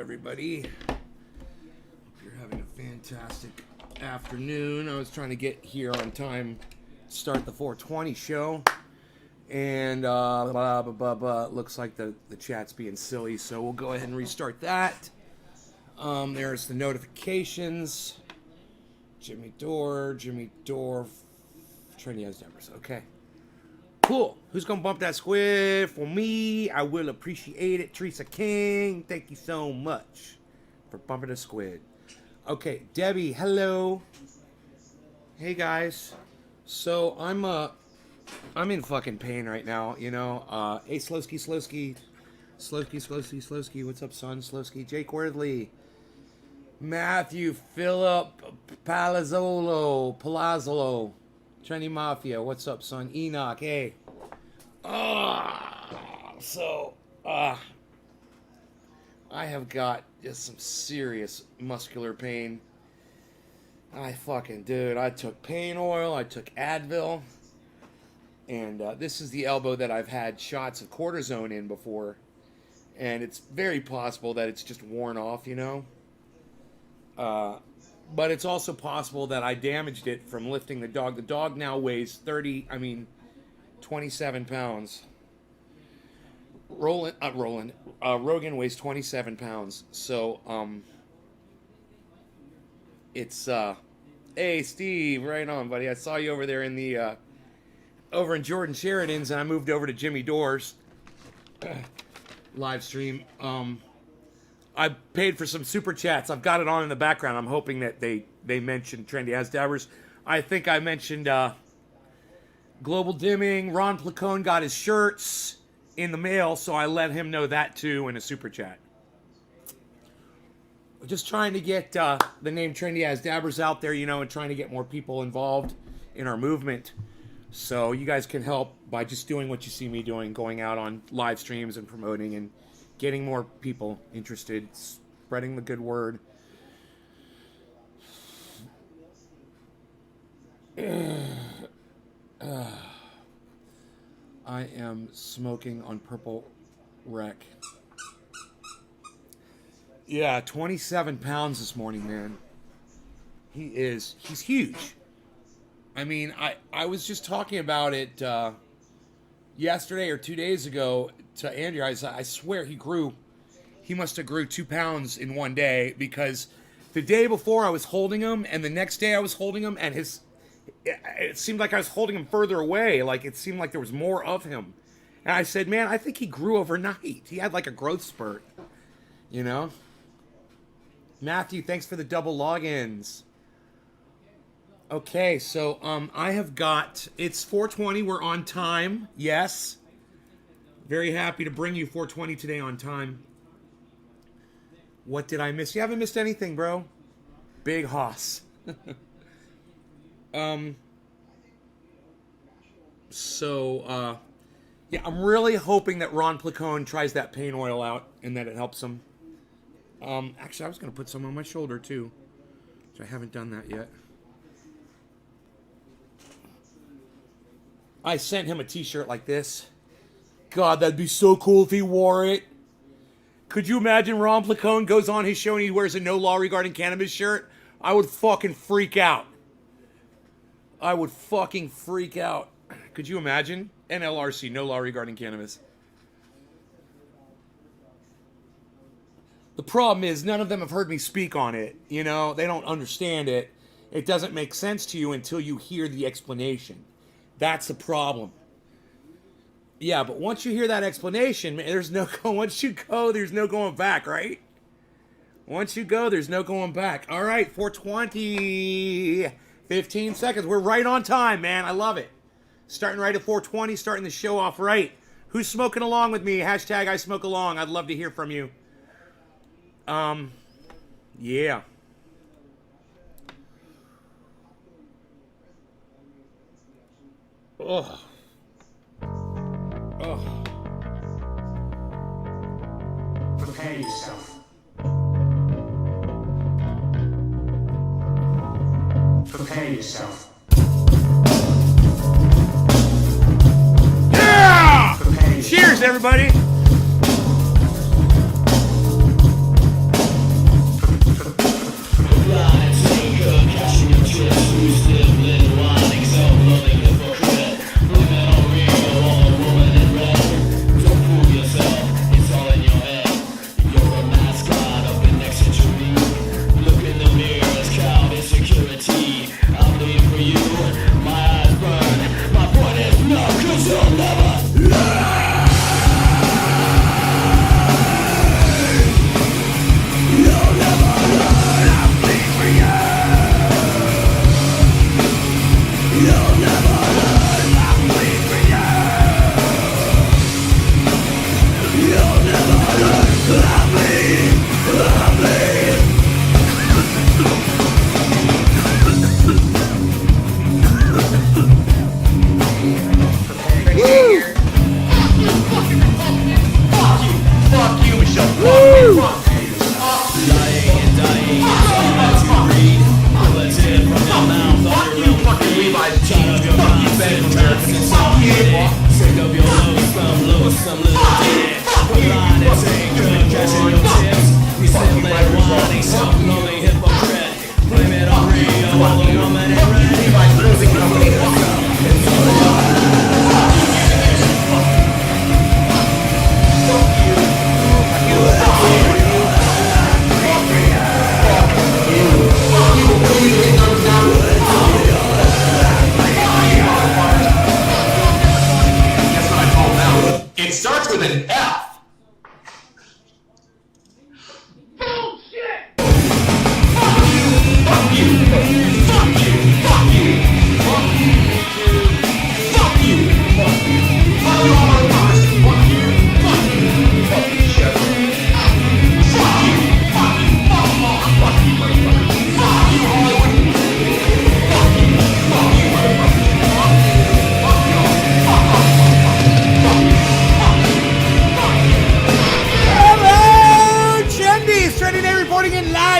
everybody. Hope you're having a fantastic afternoon. I was trying to get here on time to start the 420 show. And looks like the chat's being silly, so we'll go ahead and restart that. There's the notifications. Jimmy Dore, Trinity has numbers. Okay. Cool. Who's going to bump that squid for me? I will appreciate it. Teresa King, thank you so much for bumping a squid. Okay, Debbie, hello. Hey, guys. So, I'm in fucking pain right now, you know. Hey, Slowski. What's up, son? Slowski. Jake Worthley. Matthew, Philip, Palazzolo. Trendy Mafia, what's up, son? Enoch, hey. I have got just some serious muscular pain. I took pain oil, I took Advil, and this is the elbow that I've had shots of cortisone in before, and it's very possible that it's just worn off, you know? But it's also possible that I damaged it from lifting the dog. The dog now weighs 27 pounds. Rogan weighs 27 pounds. So, hey, Steve, right on, buddy. I saw you over there in the, over in Jordan Sheridan's, and I moved over to Jimmy Dore's live stream. I paid for some super chats. I've got it on in the background. I'm hoping that they mentioned Trendy As Dabbers. I think I mentioned Global Dimming. Ron Placone got his shirts in the mail, so I let him know that too in a super chat. We're just trying to get the name Trendy As Dabbers out there, you know, and trying to get more people involved in our movement. So you guys can help by just doing what you see me doing, going out on live streams and promoting and getting more people interested, spreading the good word. I am smoking on Purple Wreck. Yeah, 27 pounds this morning, man. He's huge. I mean, I was just talking about it yesterday or 2 days ago to Andrew. I swear he must have grew 2 pounds in one day, because the day before I was holding him and the next day I was holding him, and it seemed like I was holding him further away. Like it seemed like there was more of him. And I said, man, I think he grew overnight. He had like a growth spurt, you know? Matthew, thanks for the double logins. Okay, so I have got, it's 4:20, we're on time, yes. Very happy to bring you 4:20 today on time. What did I miss? You haven't missed anything, bro. Big hoss. Yeah, I'm really hoping that Ron Placone tries that pain oil out and that it helps him. Actually, I was going to put some on my shoulder, too, which I haven't done that yet. I sent him a t-shirt like this. God, that'd be so cool if he wore it. Could you imagine Ron Placone goes on his show and he wears a No Law Regarding Cannabis shirt? I would fucking freak out. Could you imagine? NLRC, No Law Regarding Cannabis. The problem is none of them have heard me speak on it. You know, they don't understand it. It doesn't make sense to you until you hear the explanation. That's the problem. Yeah, but once you hear that explanation, man, once you go, there's no going back, right? Once you go, there's no going back. All right, 4:20, 15 seconds. We're right on time, man. I love it. Starting right at 4:20, starting the show off right. Who's smoking along with me? Hashtag I smoke along. I'd love to hear from you. Yeah. Ugh. Prepare yourself. Prepare yourself. Yeah! Cheers, everybody.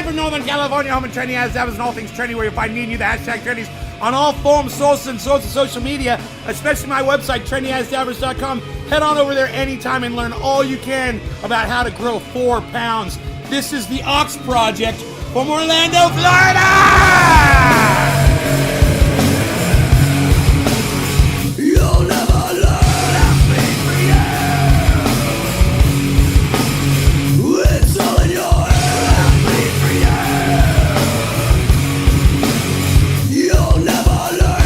Live from Northern California, home of Trendy As Davers and all things trendy, where you find me and you, the hashtag trendies, on all forms, sources, and sorts of social media, especially my website, trendyasdavers.com. Head on over there anytime and learn all you can about how to grow 4 pounds. This is the Ox Project from Orlando, Florida! You'll never learn how to be free. It's all in your head, be free. You'll never learn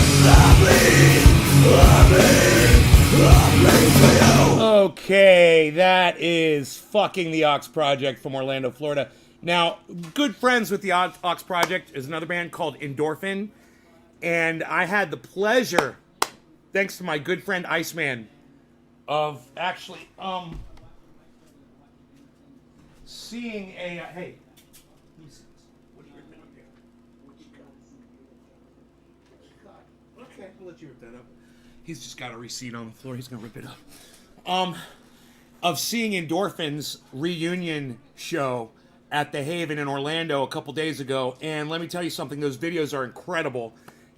Okay, that is fucking the Ox Project from Orlando, Florida. Now, good friends with the Ox Project is another band called Endorphin, and I had the pleasure, thanks to my good friend Iceman, of actually seeing a hey. Let me see this. What are you ripping up there? What you got? Okay, I'll let you rip that up. He's just got a receipt on the floor. He's gonna rip it up. Of seeing Endorphin's reunion show at the Haven in Orlando a couple days ago, and let me tell you something. Those videos are incredible,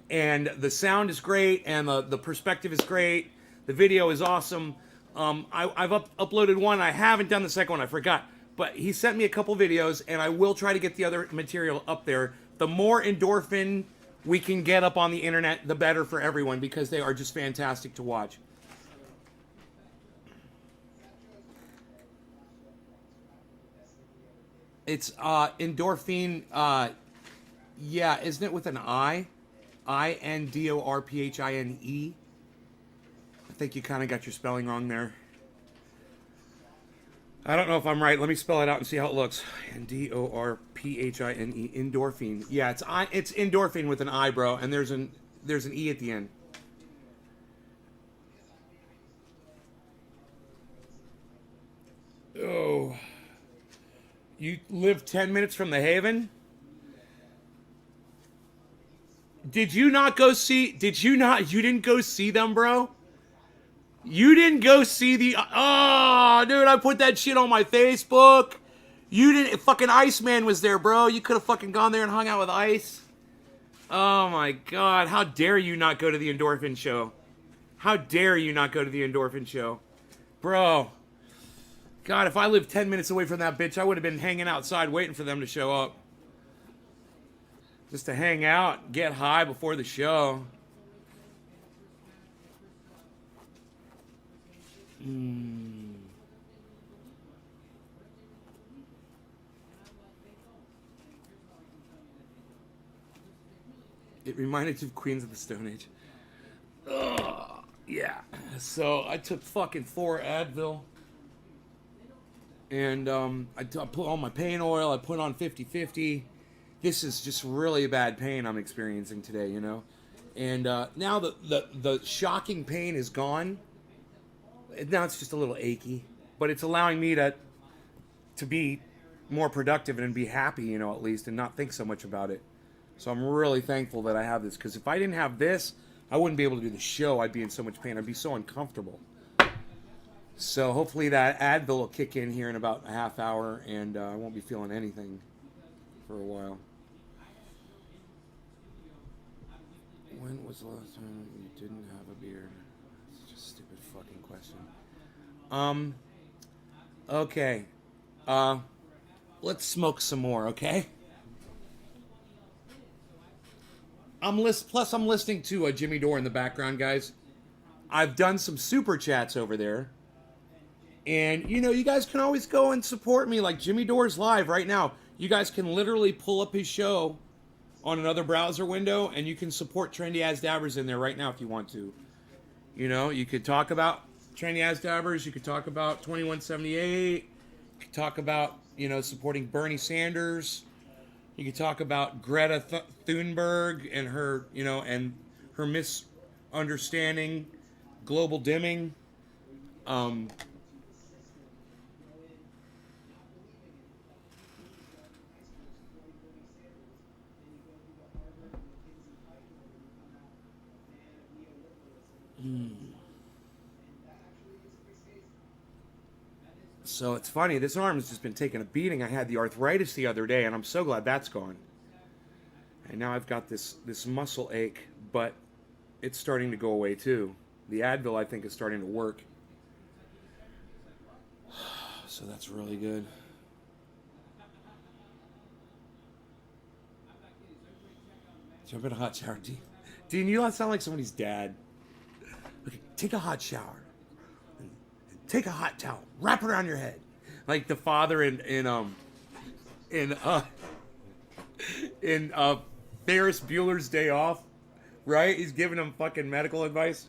and the sound is great, and the perspective is great. The video is awesome. I've uploaded one. I haven't done the second one. I forgot. But he sent me a couple videos, and I will try to get the other material up there. The more Endorphin we can get up on the internet, the better for everyone, because they are just fantastic to watch. It's Endorphin, yeah, isn't it with an I? Indorphine. I think you kind of got your spelling wrong there. I don't know if I'm right. Let me spell it out and see how it looks. Endorphine. Endorphin. Yeah, it's Endorphin with an I, bro, and there's an E at the end. Oh. You live 10 minutes from the Haven? Did you not go see... You didn't go see them, bro? You didn't go see the... Oh, dude, I put that shit on my Facebook. You didn't... Fucking Iceman was there, bro. You could have fucking gone there and hung out with Ice. Oh, my God. How dare you not go to the Endorphin show? How dare you not go to the Endorphin show? Bro... God, if I lived 10 minutes away from that bitch, I would have been hanging outside waiting for them to show up. Just to hang out, get high before the show. It reminded you of Queens of the Stone Age. Ugh, yeah. So I took fucking 4 Advil. And I put on my pain oil. I put on 50-50. This is just really bad pain I'm experiencing today, you know. And now the shocking pain is gone. Now it's just a little achy, but it's allowing me to be more productive and be happy, you know, at least, and not think so much about it. So I'm really thankful that I have this, because if I didn't have this, I wouldn't be able to do the show. I'd be in so much pain. I'd be so uncomfortable. So hopefully that Advil will kick in here in about a half hour, and I won't be feeling anything for a while. When was the last time you didn't have a beard? It's just a stupid fucking question. Okay. Let's smoke some more, okay? Plus I'm listening to Jimmy Dore in the background, guys. I've done some super chats over there. And, you know, you guys can always go and support me, like Jimmy Dore's live right now. You guys can literally pull up his show on another browser window, and you can support Trendy As Dabbers in there right now if you want to. You know, you could talk about Trendy As Dabbers, you could talk about 2178, you could talk about, you know, supporting Bernie Sanders, you could talk about Greta Thunberg and her, you know, and her misunderstanding global dimming. So it's funny. This arm has just been taking a beating. I had the arthritis the other day, and I'm so glad that's gone. And now I've got this muscle ache, but it's starting to go away too. The Advil, I think, is starting to work. So that's really good. Jump in a hot shower, Dean. Dean, you sound like somebody's dad. Okay, take a hot shower. Take a hot towel, wrap it around your head, like the father in Ferris Bueller's Day Off, right? He's giving him fucking medical advice.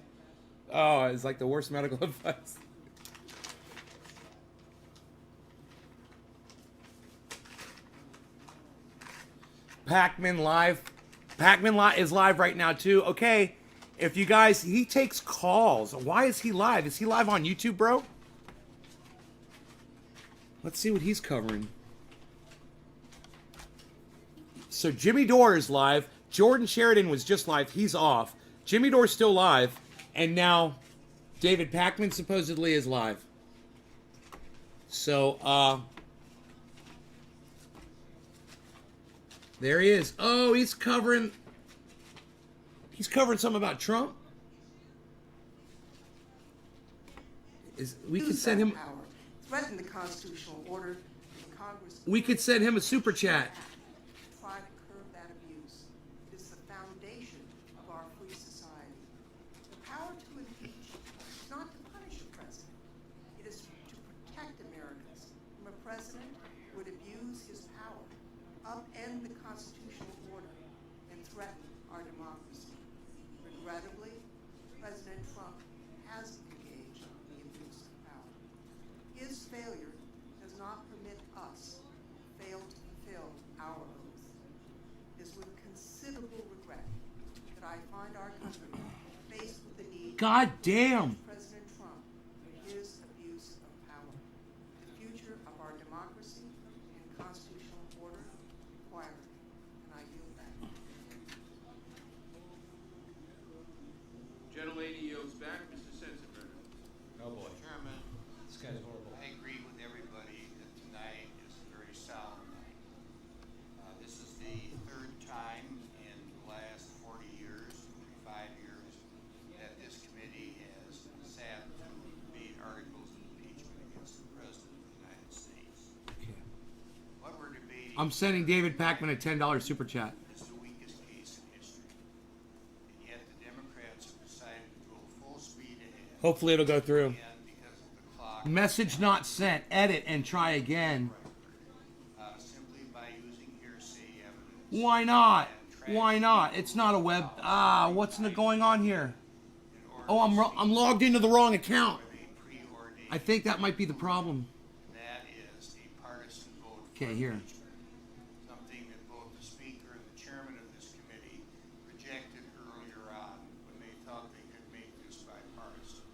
Oh, it's like the worst medical advice. Pac-Man live. Pac-Man is live right now too. Okay, if you guys, he takes calls. Why is he live? Is he live on YouTube, bro? Let's see what he's covering. So Jimmy Dore is live. Jordan Sheridan was just live. He's off. Jimmy Dore's still live. And now David Pakman supposedly is live. So, there he is. Oh, he's covering something about Trump. We could send him. Threaten the constitutional order in Congress. We could send him a super chat. Try to curb that abuse. It is the foundation of our free society. The power to impeach is not to punish a president. It is to protect Americans from a president who would abuse his power, upend the constitutional order, and threaten our democracy. Regrettably, President Trump has engaged in the abuse of power. His failure does not permit us to fail to fulfill our oath. It is with considerable regret that I find our country faced with the need God damn. to President Trump for his abuse of power. The future of our democracy and constitutional order require it, and I yield back. Gentlelady yields back. Mr. Sensenbrenner. Oh boy. Chairman, This guy's horrible. I agree with everybody that tonight is a very solemn night. This is the third time in the last 40 years, 45 years, that this committee has sat to debate articles of impeachment against the President of the United States. What we're debating I'm sending David Pakman a $10 super chat. is the weakest case in history. And yet the Democrats have decided to go full speed ahead. Hopefully it'll go through. And because of the clock. Message not sent. Edit and try again. Simply by using hearsay evidence. Why not? Why not? It's not a web. What's going on here? Oh, I'm logged into the wrong account. Preordained. I think that might be the problem. That is a partisan vote. for Okay, here. impeachment. Something that both the Speaker and the Chairman of this committee rejected earlier on when they thought they could make this bipartisan.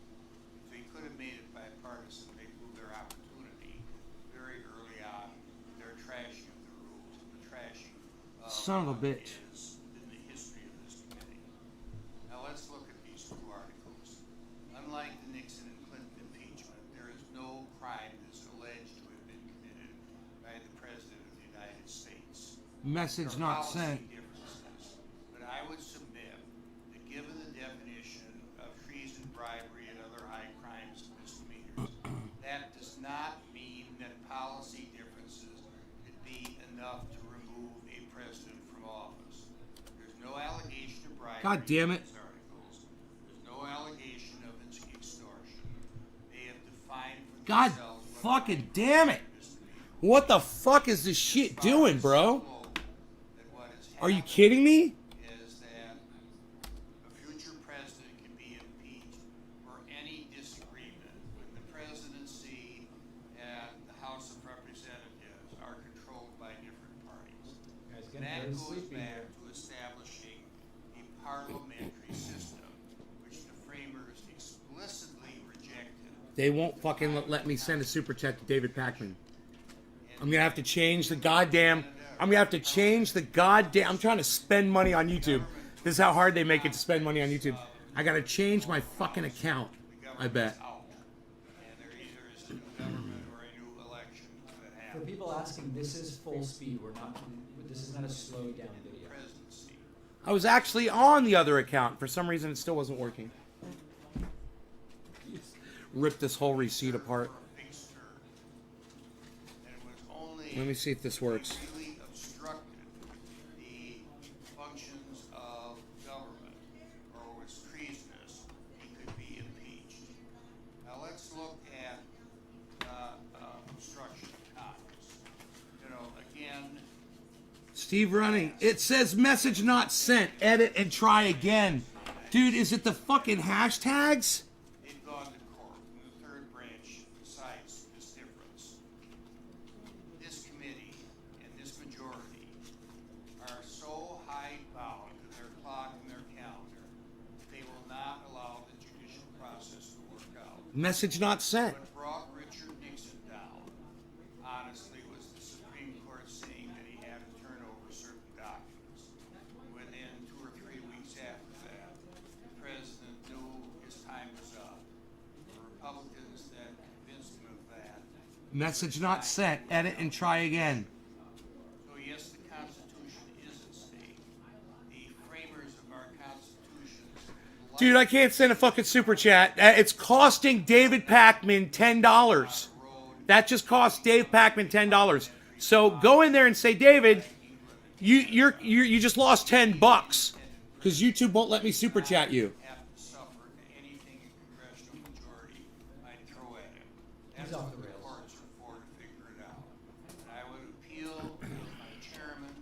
If they could have made it bipartisan, they blew their opportunity very early on. Their trashing of the rules, the trashing of Son of a what bitch. is in the history of this committee. Now let's look at these two articles. Unlike the Nixon and Clinton impeachment, there is no crime that's alleged to have been committed by the President of the United States. Message There are not policy sent. differences, but I would submit that given the definition of treason, bribery, and other high crimes and misdemeanors, that does not mean that policy differences could be enough to remove a president from office. There's no allegation of bribery. God damn it. in these articles. There's no allegation of extortion. They have defined for God themselves what fucking damn it. misdemeanor. What the fuck is this shit doing, bro? That what has Are you happened kidding me? is that a future president can be impeached for any disagreement when the presidency and the House of Representatives are controlled by different parties. Guys, And getting that very goes sleepy back here. to establishing a parliamentary system, which the framers explicitly rejected. They won't fucking let me send a super chat to David Pakman. I'm gonna have to change the goddamn. I'm trying to spend money on YouTube. This is how hard they make it to spend money on YouTube. I gotta change my fucking account. The I bet. government's out. And there either is a new government or a new asking, this is full speed. We're not, this is not a slowed down video. Presidency. I was actually on the other account. For some reason, it still wasn't working. Rip this whole receipt apart. Big stir. And it was only Let me see if this works. really obstructed the functions of government or was treasonous, he could be impeached. Now let's look at obstruction of Congress. You know, again, Steve Running. It says message not sent. Edit and try again. Dude, is it the fucking hashtags? they've gone to court, and the third branch decides this difference. This committee and this majority are so hidebound to their clock and their calendar, they will not allow the judicial process to work out. Message not sent. What brought Richard Nixon down, honestly, was the Supreme Court saying that he had to turn over certain documents. Within 2 or 3 weeks after that, the president knew his time was up. The Republicans that convinced him of that. Message not sent. Edit and try again. So yes, the Constitution is at stake. The framers of our Constitution. Dude, I can't send a fucking super chat. It's costing David Packman $10. That just cost Dave Packman $10. So go in there and say, David, you just lost $10 because YouTube won't let me super chat you. Have to suffer anything a congressional majority might throw at him. That's He's off what the the rails. courts are for, to figure it out. And I would appeal to my chairman,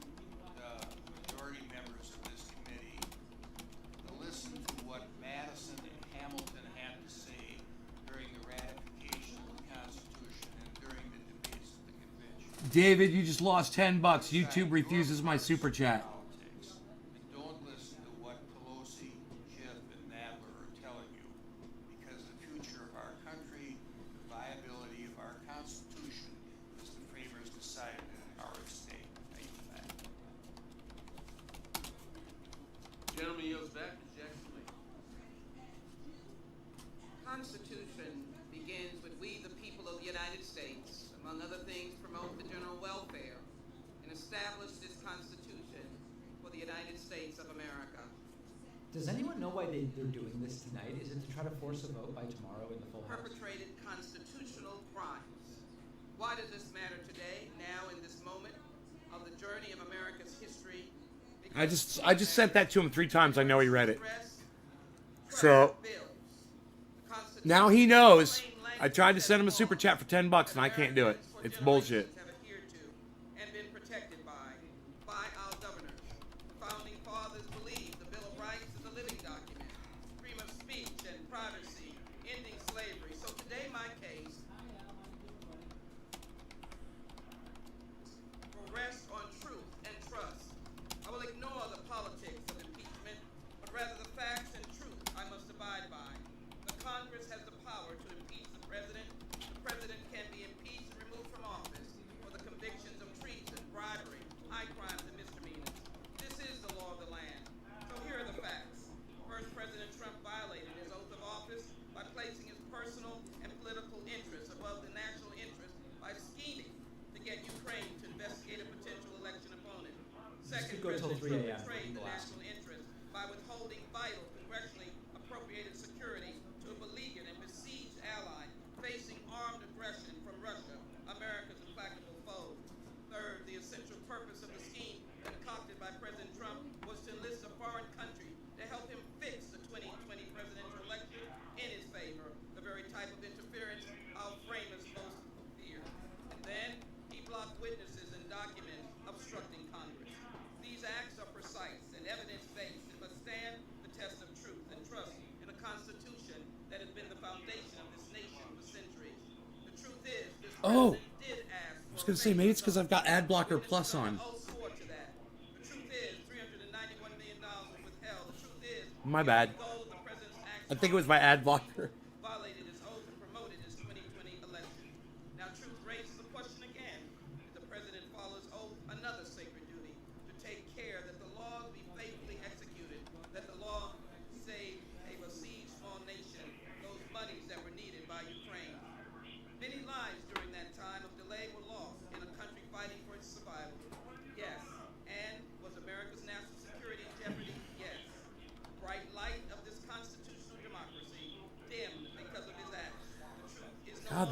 the majority members of this committee, to listen to what Madison and Hamilton had to say during the ratification of the Constitution and during the debates at the convention. David, you just lost $10. YouTube refuses my super chat. Politics. And don't listen to what Pelosi, Schiff, and Nadler are telling you, because the future of our country, the viability of our Constitution, as the framers decided, are at stake. Thank you, Matt. Gentleman yields back to Jackson Lee. Constitution begins with we the people of the United States, among other things, promote the general welfare and establish this Constitution for the United States of America. Does anyone know why they're doing this tonight? Is it to try to force a vote by tomorrow in the full House? Perpetrated constitutional crimes. Why does this matter today, now in this moment of the journey of America's history? I just sent that to him 3 times. I know he read it. So So now he knows. I tried to send him a super chat for $10 and I can't do it. It's bullshit. Have adhered to and been protected by our governors. The founding fathers believed the Bill of Rights is a living document, freedom of speech and privacy, ending slavery. So today my case will rest on truth and trust. I will ignore the politics of impeachment, but rather the facts and truth I must abide by. The Congress has the power to impeach the president. The president can be impeached and removed from office for the convictions of treason, bribery, high crimes, and misdemeanors. This is the law of the land. So here are the facts. First, President Trump violated his oath of office by placing his personal and political interests above the national interest by scheming to get Ukraine to investigate a potential election opponent. Second, could go till President 3 Trump a.m. betrayed the We'll ask national interest by withholding vital congressionally appropriated security to a beleaguered and besieged ally facing armed aggression from Russia, America's implacable foe. Third, the essential purpose of the scheme concocted by President Trump was to enlist a foreign country to help him fix the 2020 presidential election in his favor, the very type of interference our framers most feared. And then he blocked witnesses and documents obstructing Congress. These acts are precise and evidence-based and must stand the test of truth and trust in a Constitution that has been the foundation of this nation for centuries. The truth is, this Oh. president did ask I was going to say, maybe it's because I've got Ad Blocker Plus on. The truth is, $391 million was withheld. The truth is, My bad. goal of the president's I think it was my ad blocker. violated his oath and promoted his 2020 election. Now, truth raises the question again: if the president follows oath, another sacred duty to take care that the laws be faithfully executed, that the law save a besieged small nation those monies that were needed by Ukraine. Many lives during that time of delay were lost in a country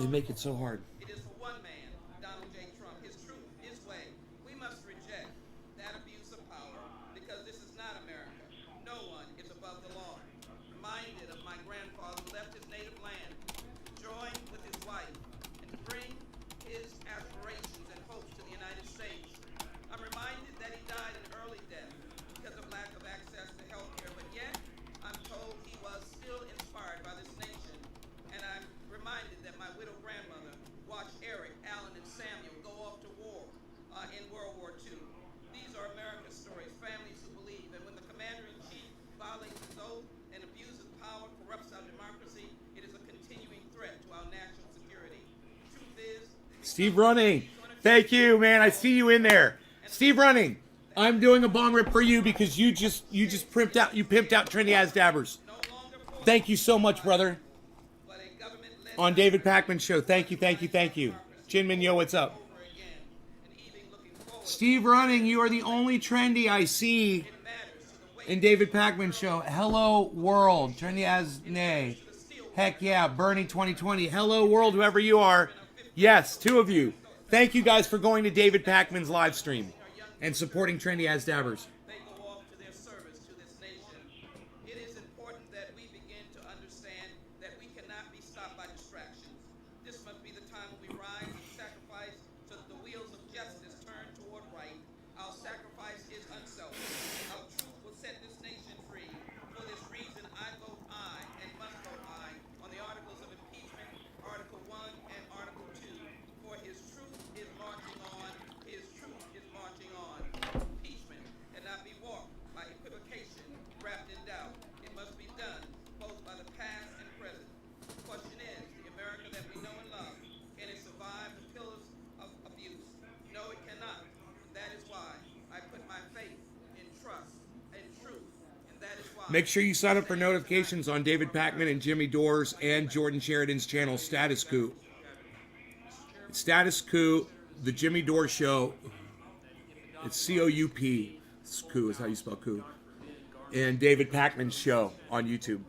They make it so hard. It is for one man, Donald J. Trump, his truth, his way. We must reject that abuse of power because this is not America. No one is above the law. Reminded of my grandfather who left his native land, joined with his wife, and to bring his aspirations and hopes to the United States. I'm reminded that he died an early death because of lack of access to health care, but yet I'm told he was still inspired by this nation. And I'm reminded that my widowed grandmother watched Eric, Alan, and Samuel go off to war in World War II. These are America's stories, families who believe. And when the commander-in-chief violates his oath and abuses power, corrupts our democracy, it is a continuing threat to our national security. Truth is, Steve Running. Thank you, man. I see you in there. Steve Running. I'm doing a bong rip for you because you just pimped out Trendy As Dabbers. no longer for Thank you so much, brother. but a government-led On David Pakman's show. Thank you, thank you, thank you. Jin Min Yo, what's up? over again, and even looking forward. Steve Running, you are the only trendy I see It matters to the way in David Pakman's show. Hello, world. Trendy as nay. Heck yeah, Bernie 2020. Hello, world, whoever you are. Yes, two of you. Thank you guys for going to David Pakman's live stream and supporting Trendy As Dabbers. they go off to their service to this nation. It is important that we begin to understand that we cannot be stopped by distractions. This must be the time when we rise and sacrifice so that the wheels of justice turn toward right. Our sacrifice is unselfish. Our truth will set this nation free. For this reason, I vote aye and must vote aye on the articles of impeachment, Article 1 and Article 2. For his truth is marching on. His truth is marching on. Impeachment cannot be walked by equivocation wrapped in doubt. It must be done both by the past and present. The question is, the America that we know and love, can it survive the pillars of abuse? No, it cannot. That is why I put my faith in trust and truth, and that is why. Make sure you sign up for notifications on David Pakman and Jimmy Dores and Jordan Sheridan's channel, Status Coup. Status Coup, the Jimmy Dore Show. It's C-O-U-P. Coup is how you spell coup. And David Pakman's show on YouTube.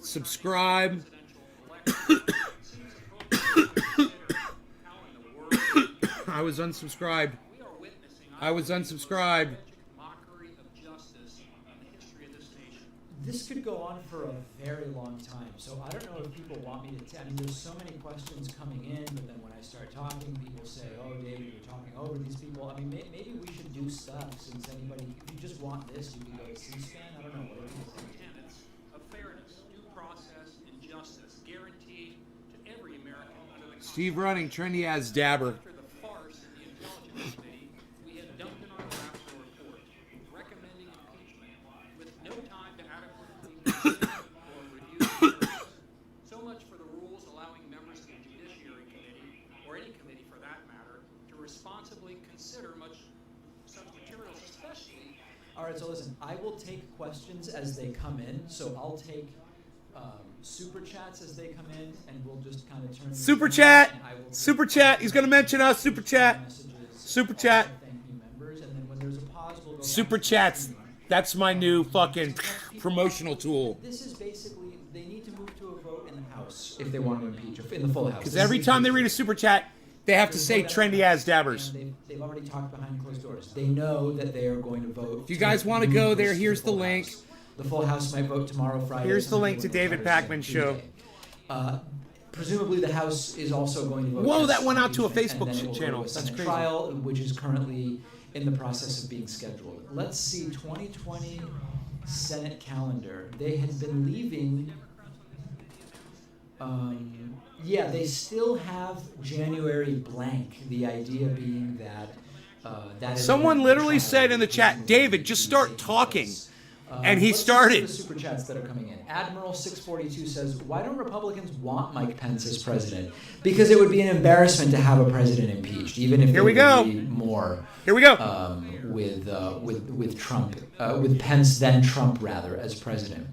Subscribe. I was unsubscribed. I was unsubscribed. Mockery of justice in the history of this nation. This could go on for a very long time, so I don't know if people want me to. I mean, there's so many questions coming in, but then when I start talking, people say, "Oh, David, you're talking over these people." I mean, maybe we should do stuff since anybody. If you just want this, you can go to C-SPAN. I don't know what it is. Tenets of fairness, due process, and justice guaranteed to every American under the Steve Running, Trendy As Dabber. After the farce in the Intelligence Committee, we had dumped in our laps a report recommending impeachment with no time to adequately consider or review the evidence. So much for the rules allowing members of the Judiciary Committee, or any committee for that matter, to responsibly consider such materials, especially. All right, so listen, I will take questions as they come in. So I'll take super chats as they come in, and we'll just kind of turn. these Super around, chat. and I will take Super chat. He's going to mention us. Super chat. messages, Super chat. thank you members, and then when there's a pause, we'll go Super back to chats. the- That's my new fucking promotional tool. This is basically they need to move to a vote in the House if they want to impeach in the full House. Because every time they read a super chat, they have to say Trendy As Dabbers. They've already talked behind closed doors. They know that they are going to vote. If you guys want to go move there, this to here's the full link. House. The full House might vote tomorrow, Friday. Here's the some link people to will David Thursday, Pakman's show. Tuesday. Presumably, the House is also going to vote. Whoa, yes that went out to a impeachment, and Facebook then it will go channel. to a That's Senate crazy. Trial, which is currently in the process of being scheduled. Let's see, 2020 Senate calendar. They had been leaving. Yeah, they still have January blank. The idea being that that is Someone when the literally trial said in the chat, will "David, be just start taking talking." place. And he let's started. just see the super chats that are coming in. Admiral 642 says, "Why don't Republicans want Mike Pence as president? Because it would be an embarrassment to have a president impeached, even if Here there we would go. be more." Here we go. With Trump, with Pence, then Trump rather, as president.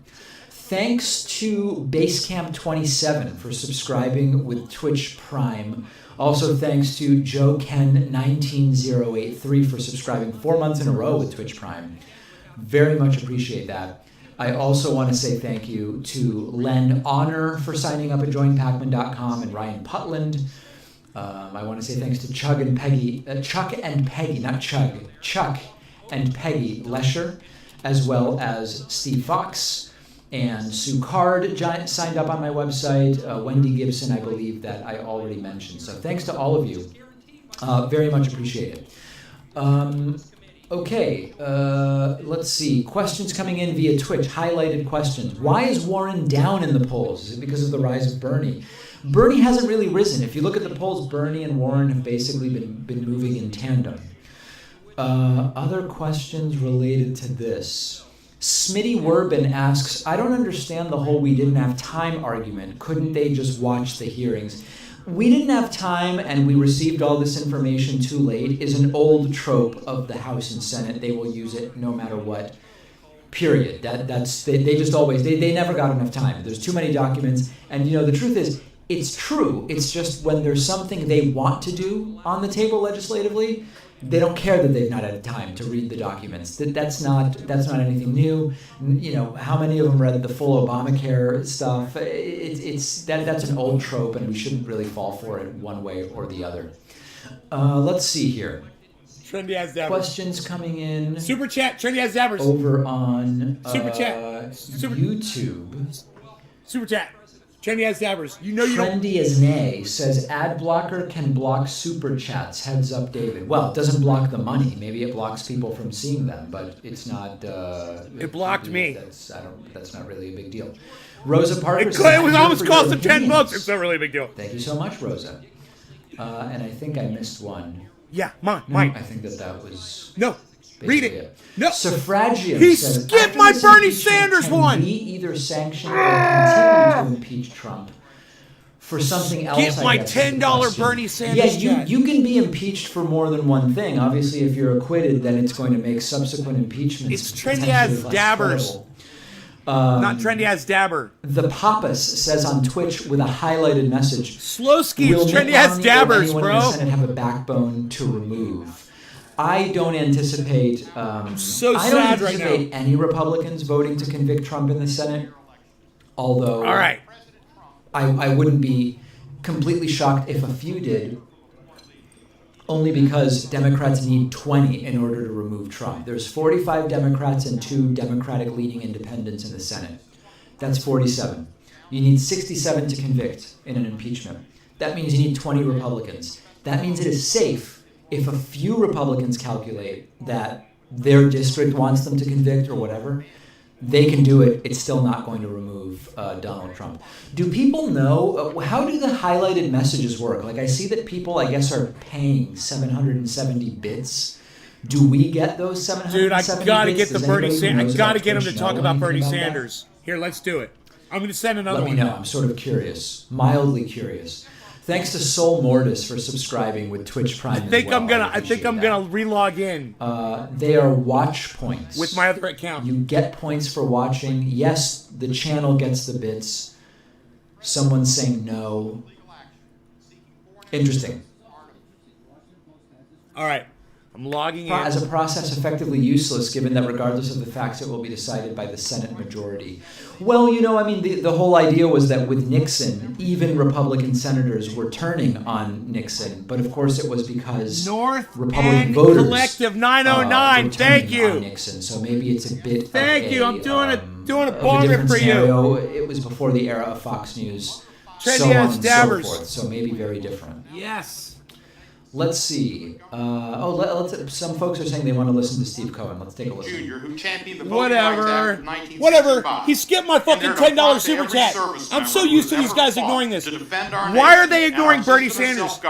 Thanks to Basecamp 27 for subscribing with Twitch Prime. Also thanks to Joe Ken 19083 for subscribing 4 months in a row with Twitch Prime. Very much appreciate that. I also want to say thank you to Len Honor for signing up at joinpacman.com and Ryan Putland. I want to say thanks to Chuck and Peggy Lesher, as well as Steve Fox and Sue Card signed up on my website. Wendy Gibson, I believe that I already mentioned. So thanks to all of you. Very much appreciated. Okay, let's see. Questions coming in via Twitch, highlighted questions. Why is Warren down in the polls? Is it because of the rise of Bernie? Bernie hasn't really risen. If you look at the polls, Bernie and Warren have basically been moving in tandem. Other questions related to this. Smitty Werbin asks, I don't understand the whole we didn't have time argument. Couldn't they just watch the hearings? We didn't have time and we received all this information too late is an old trope of the House and Senate. They will use it no matter what. Period. They just always, they never got enough time. There's too many documents. And the truth is, it's true. It's just when there's something they want to do on the table legislatively, they don't care that they've not had time to read the documents. That's not anything new. How many of them read the full Obamacare stuff? That's an old trope, and we shouldn't really fall for it one way or the other. Let's see here. Trendy as Dabbers. Questions coming in. Super chat. Trendy as Dabbers. Over on Super chat. YouTube. Super chat. Trendy as Dabbers. You don't. Trendy as Nay says ad blocker can block super chats. Heads up, David. Well, it doesn't block the money. Maybe it blocks people from seeing them, but it's not. It blocked me. That's not really a big deal. Rosa Parker. It was almost cost them $10. It's not really a big deal. Thank you so much, Rosa. And I think I missed one. Yeah, mine. I think that was. No. Read it. No. Suffragium He says, skipped my Bernie Sanders one. We either sanction or continue to impeach Trump for something else. Get my $10 Bernie Sanders. Yeah, you can be impeached for more than one thing. Obviously, if you're acquitted, then it's going to make subsequent impeachments. It's trendy as Dabbers. Not trendy as Dabber. The Pappas says on Twitch with a highlighted message. Slowski, it's trendy as Dabbers, bro. Will the Senate have a backbone to remove? I don't anticipate. So sad right now. Any Republicans voting to convict Trump in the Senate. Although, all right, I wouldn't be completely shocked if a few did. Only because Democrats need 20 in order to remove Trump. There's 45 Democrats and 2 Democratic-leaning independents in the Senate. That's 47. You need 67 to convict in an impeachment. That means you need 20 Republicans. That means it is safe. If a few Republicans calculate that their district wants them to convict or whatever, they can do it. It's still not going to remove Donald Trump. Do people know, how do the highlighted messages work? Like I see that people, I guess, are paying 770 bits. Do we get those 770 bits? Dude, I gotta get the Bernie Sanders. I gotta get him to talk about Bernie Sanders. Here, let's do it. I'm gonna send another one. Let me know. I'm sort of curious, mildly curious. Thanks to Soul Mortis for subscribing with Twitch Prime. I think I'm gonna relog in. They are watch points with my other account. You get points for watching. Yes, the channel gets the bits. Someone's saying no. Interesting. All right. I'm logging in. As a process effectively useless, given that regardless of the facts, it will be decided by the Senate majority. Well, the whole idea was that with Nixon, even Republican senators were turning on Nixon. But of course, it was because Republican voters Collective 909. Thank you. On Nixon. So maybe it's a bit. Thank you. I'm doing a bargain for you. It was before the era of Fox News. So on and so forth. So maybe very different. Yes. Let's see. Some folks are saying they want to listen to Steve Cohen. Let's take a listen. Jr., who championed the Voting Rights Act of 1965. Whatever. He skipped my fucking $10 super chat. I'm so used to these guys ignoring this. Why are they ignoring Bernie Sanders?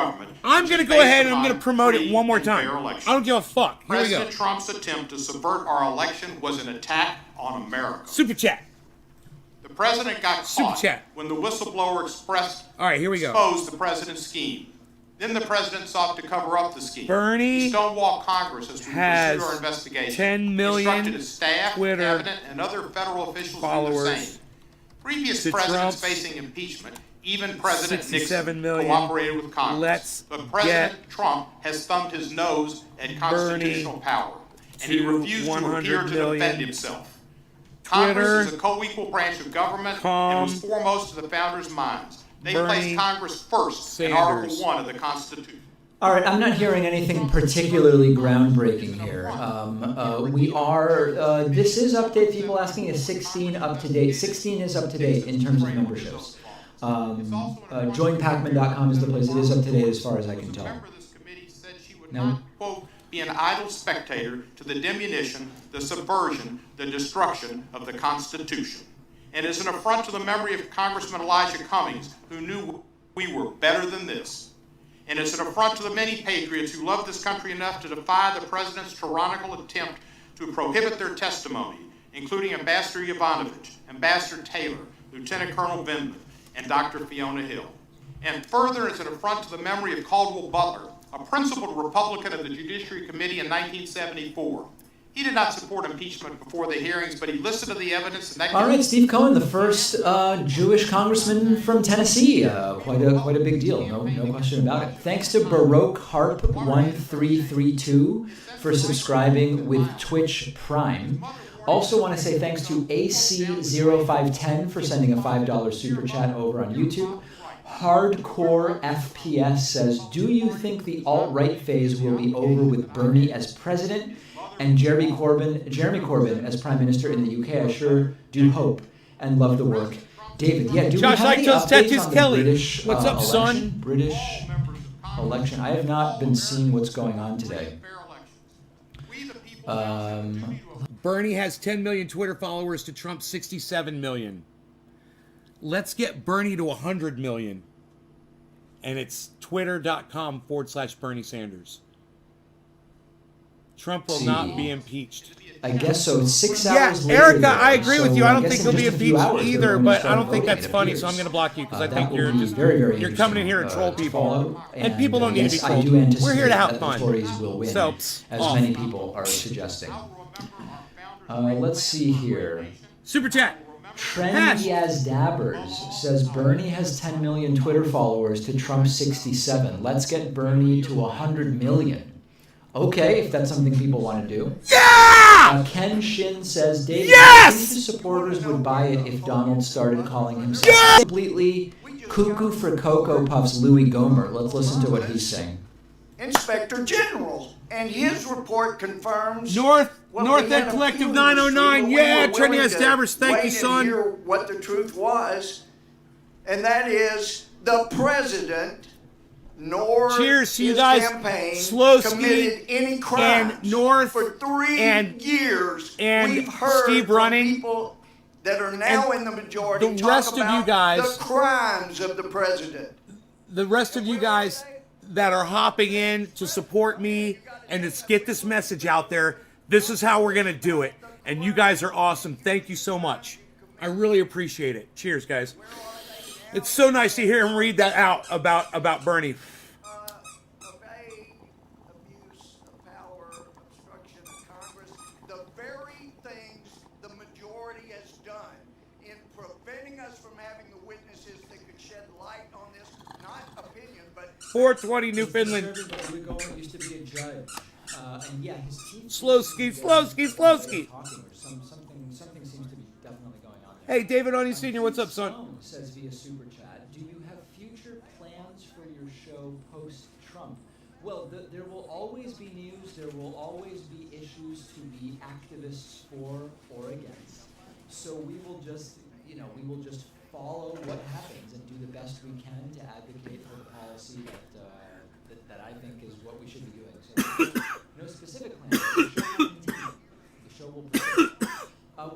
I'm going to go ahead and I'm going to promote it one more time. I don't give a fuck. Here we go. President Trump's attempt to subvert our election was an attack on America. Super chat. The president got caught when the whistleblower exposed the president's scheme. Then the president sought to cover up the scheme. Bernie he stonewalled Congress as we pursued our investigation. 10 million instructed his staff, Twitter cabinet, and other federal officials followers. to do the same. Previous presidents facing impeachment, even President Nixon, million. cooperated with Congress. But President Trump has thumbed his nose at constitutional power, and he refused to appear to defend himself. Congress is a co-equal branch of government and was foremost to the founders' minds. They placed Congress first in Article 1 of the Constitution. All right, I'm not hearing anything particularly groundbreaking here. This is update. People asking, is 16 up to date? 16 is up to date in terms of memberships. Joinpacman.com is the place. It is up to date as far as I can tell. Now, Quote, be an idle spectator to the diminution, the subversion, the destruction of the Constitution. And is an affront to the memory of Congressman Elijah Cummings, who knew we were better than this. And it's an affront to the many patriots who love this country enough to defy the president's tyrannical attempt to prohibit their testimony, including Ambassador Yovanovitch, Ambassador Taylor, Lieutenant Colonel Vindman, and Dr. Fiona Hill. And further, it's an affront to the memory of Caldwell Butler, a principled Republican of the Judiciary Committee in 1974. He did not support impeachment before the hearings, but he listened to the evidence. And all right, Steve Cohen, the first Jewish congressman from Tennessee. Quite a big deal, no question about it. Thanks to Baroque Harp 1332 for subscribing with Twitch Prime. Also want to say thanks to AC0510 for sending a $5 super chat over on YouTube. Hardcore FPS says, do you think the alt-right phase will be over with Bernie as president and Jeremy Corbyn as Prime Minister in the UK? I sure do hope and love the work. David, do we have any updates on the British What's up, election? son? British election. I have not been seeing what's going on today. Bernie has 10 million Twitter followers to Trump's 67 million. Let's get Bernie to 100 million. And it's twitter.com/Bernie Sanders. Trump will not be impeached. I guess so. It's 6 hours later. Erica, there, I agree with you. I don't guess think in he'll be just a few impeached hours, either, they're gonna but I start don't think voting, that's it funny, appears. so I'm going to block you because I That think will you're be just very, very you're coming in here to troll interesting, people. follow. And people don't need to be yes, I trolled. do anticipate We're here to have that fun. The Tories will win, So, as off. many people are suggesting. Let's see here. Super chat. Trendy as Dabbers says Bernie has 10 million Twitter followers to Trump's 67. Let's get Bernie to 100 million. Okay, if that's something people want to do. Yeah! Ken Shin says, David, Yes! I think his supporters would buy it if Donald started calling himself completely cuckoo for Cocoa Puffs Louis Gomer. Let's listen to what he's saying. Inspector General, and his report confirms North what we End had Collective accused, 909. but we Yeah, were Trendy willing S. to Dabbers. Thank wait you, and son. hear what the truth was, and that is the president nor Cheers to you his guys. campaign Slowski committed any crimes. and North for 3 and years. We've heard Steve from running. people that are now in the majority The talk rest of about you guys- the crimes of the president. The rest of you guys that are hopping in to support me and to get this message out there, this is how we're going to do it. And you guys are awesome. Thank you so much. I really appreciate it. Cheers, guys. It's so nice to hear him read that out about Bernie. Obey, abuse of power, obstruction of Congress, the very things the majority has done in preventing us from having the witnesses that could shed light on this, not opinion, but 420 Newfoundland. Louis Gomer used to be a judge. And yeah, his team... Slowski. Something seems to be definitely going on there. Hey, David Oni Sr., what's up, son? Sloan says via Super Chat, do you have future plans for your show post-Trump? Well, there will always be news. There will always be issues to be activists for or against. So we will just, follow what happens and do the best we can to advocate for the policy that I think is what we should be doing. So no specific plans. The show will continue. The show will proceed.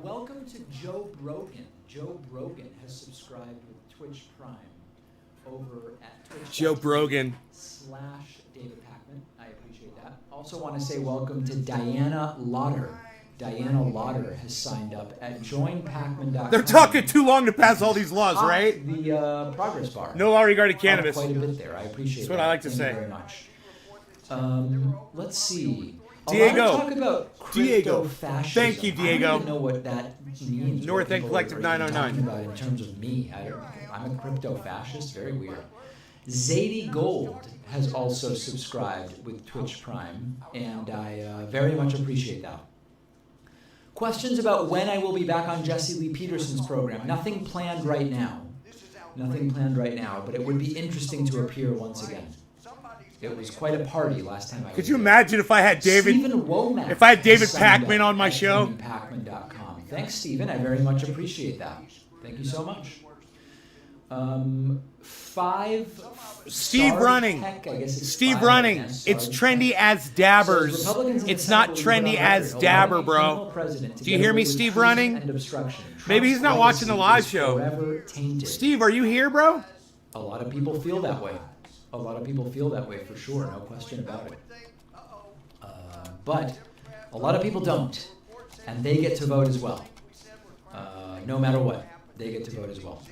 Welcome to Joe Brogan. Joe Brogan has subscribed with Twitch Prime over at Twitch. Joe Brogan. /David Pakman. I appreciate that. Also want to say welcome to Diana Lauder. Diana Lauder has signed up at joinpacman.com. They're talking too long to pass all these laws, right? The progress bar. No law regarding cannabis. Quite a bit there. I appreciate That's what that. I like to Thank say. you very much. Let's see. Diego. A lot of talk about Diego. crypto-fascism. Thank you, Diego. I don't even know what that means. North what End people Collective are even 909. talking about in terms of me. I'm a crypto-fascist. Very weird. Zadie Gold has also subscribed with Twitch Prime, and I very much appreciate that. Questions about when I will be back on Jesse Lee Peterson's program. Nothing planned right now. Nothing planned right now, but it would be interesting to appear once again. It was quite a party last time I was Could you here. imagine if I had David? Stephen Womack If I had David signed Pakman up on my at show? DavidPakman.com. Thanks, Stephen. I very much appreciate that. Thank you so much. 5 Steve Star Running. Tech, I guess it's Steve 5 Running. again. It's Star trendy Tech. as dabbers. Says Republicans in the It's Senate not will be trendy put on as record, dabber, allowing bro. criminal president Do you hear together me, with Steve treason Running? and obstruction. Maybe he's not Trump's watching the live legacy is show. forever tainted. Steve, are you here, bro? A lot of people feel that way. A lot of people feel that way for sure, no question about it. But a lot of people don't, and they get to vote as well. No matter what, they get to vote as well.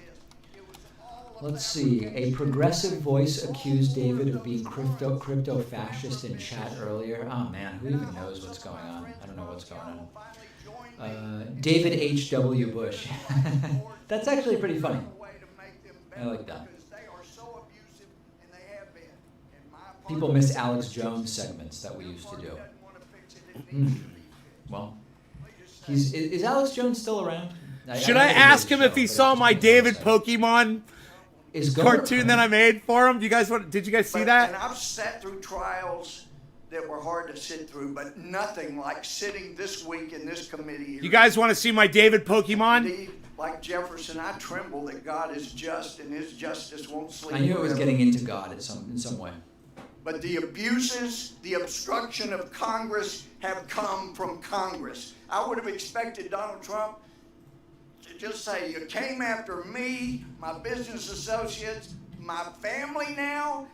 Let's see. A progressive voice accused David of being crypto fascist in chat earlier. Oh man, who even knows what's going on? I don't know what's going on. David H.W. Bush. That's actually pretty funny. I like that. People miss Alex Jones segments that we used to do. Well, is Alex Jones still around? Should I ask him if he saw my David Pokemon cartoon that I made for him? Did you guys see that? And I've sat through trials that were hard to sit through, but nothing like sitting this week in this committee. You guys want to see my David Pokemon? Indeed, like Jefferson, I tremble that God is just and his justice won't sleep. I knew it was forever. getting into God in some way. But the abuses, the obstruction of Congress have come from Congress. I would have expected Donald Trump to just say, you came after me, my business associates, my family now.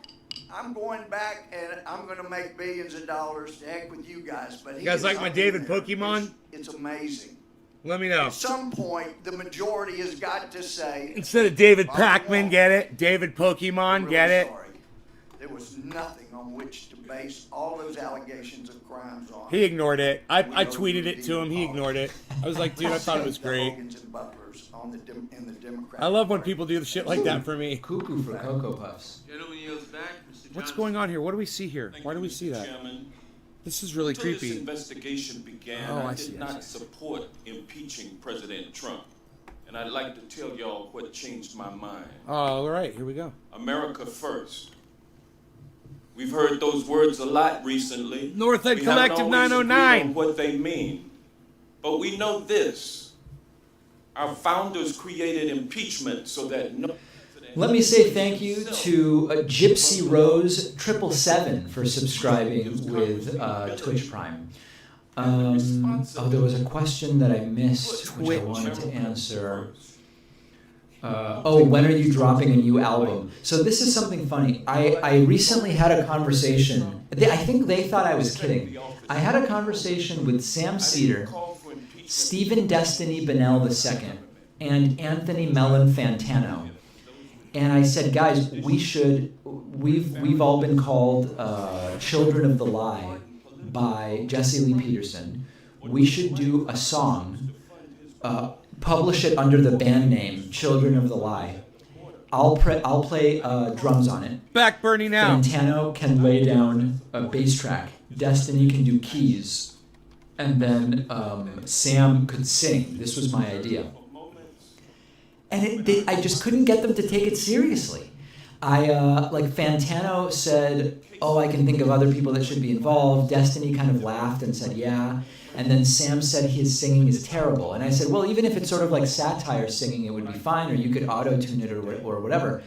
I'm going back and I'm going to make billions of dollars. To heck with you guys. But You guys like my David Pokemon? It's amazing. Let me know. At some point, the majority has got to say, Instead of David Pakman, get it? David Pokemon, I'm get really it? sorry. There was nothing on which to base all those allegations of crimes on. He ignored it. I tweeted it to him. He ignored it. I was like, dude, I thought it was The great. Hogans and Butlers on in the Democratic I love when Party. people do the shit like that for me. Cuckoo for Cocoa Puffs. Gentleman yields back. Mr. What's Johnson. going on here? What do we see here? Why do we see that? This is really Until this creepy. investigation began, Oh, I I see, did I not support impeaching President Trump. And I'd like to tell y'all what changed my mind. Oh, all right, here we go. America first. We've heard those words a lot recently. North End We haven't Collective always agreed 909. on what they mean. But we know this. Our founders created impeachment so that no president... Let me say thank you to Gypsy Rose 777 for subscribing with Twitch Prime. There was a question that I missed, which I wanted to answer. When are you dropping a new album? So this is something funny. I recently had a conversation. I think they thought I was kidding. I had a conversation with Sam Cedar, Stephen Destiny Bennell II, and Anthony Mellon Fantano. And I said, guys, we've all been called Children of the Lie by Jesse Lee Peterson. We should do a song, publish it under the band name Children of the Lie. I'll play drums on it. Back Bernie now. Fantano can lay down a bass track. Destiny can do keys. And then Sam could sing. This was my idea. And I just couldn't get them to take it seriously. Fantano said, I can think of other people that should be involved. Destiny kind of laughed and said, yeah. And then Sam said his singing is terrible. And I said, well, even if it's sort of like satire singing, it would be fine, or you could auto-tune it or whatever.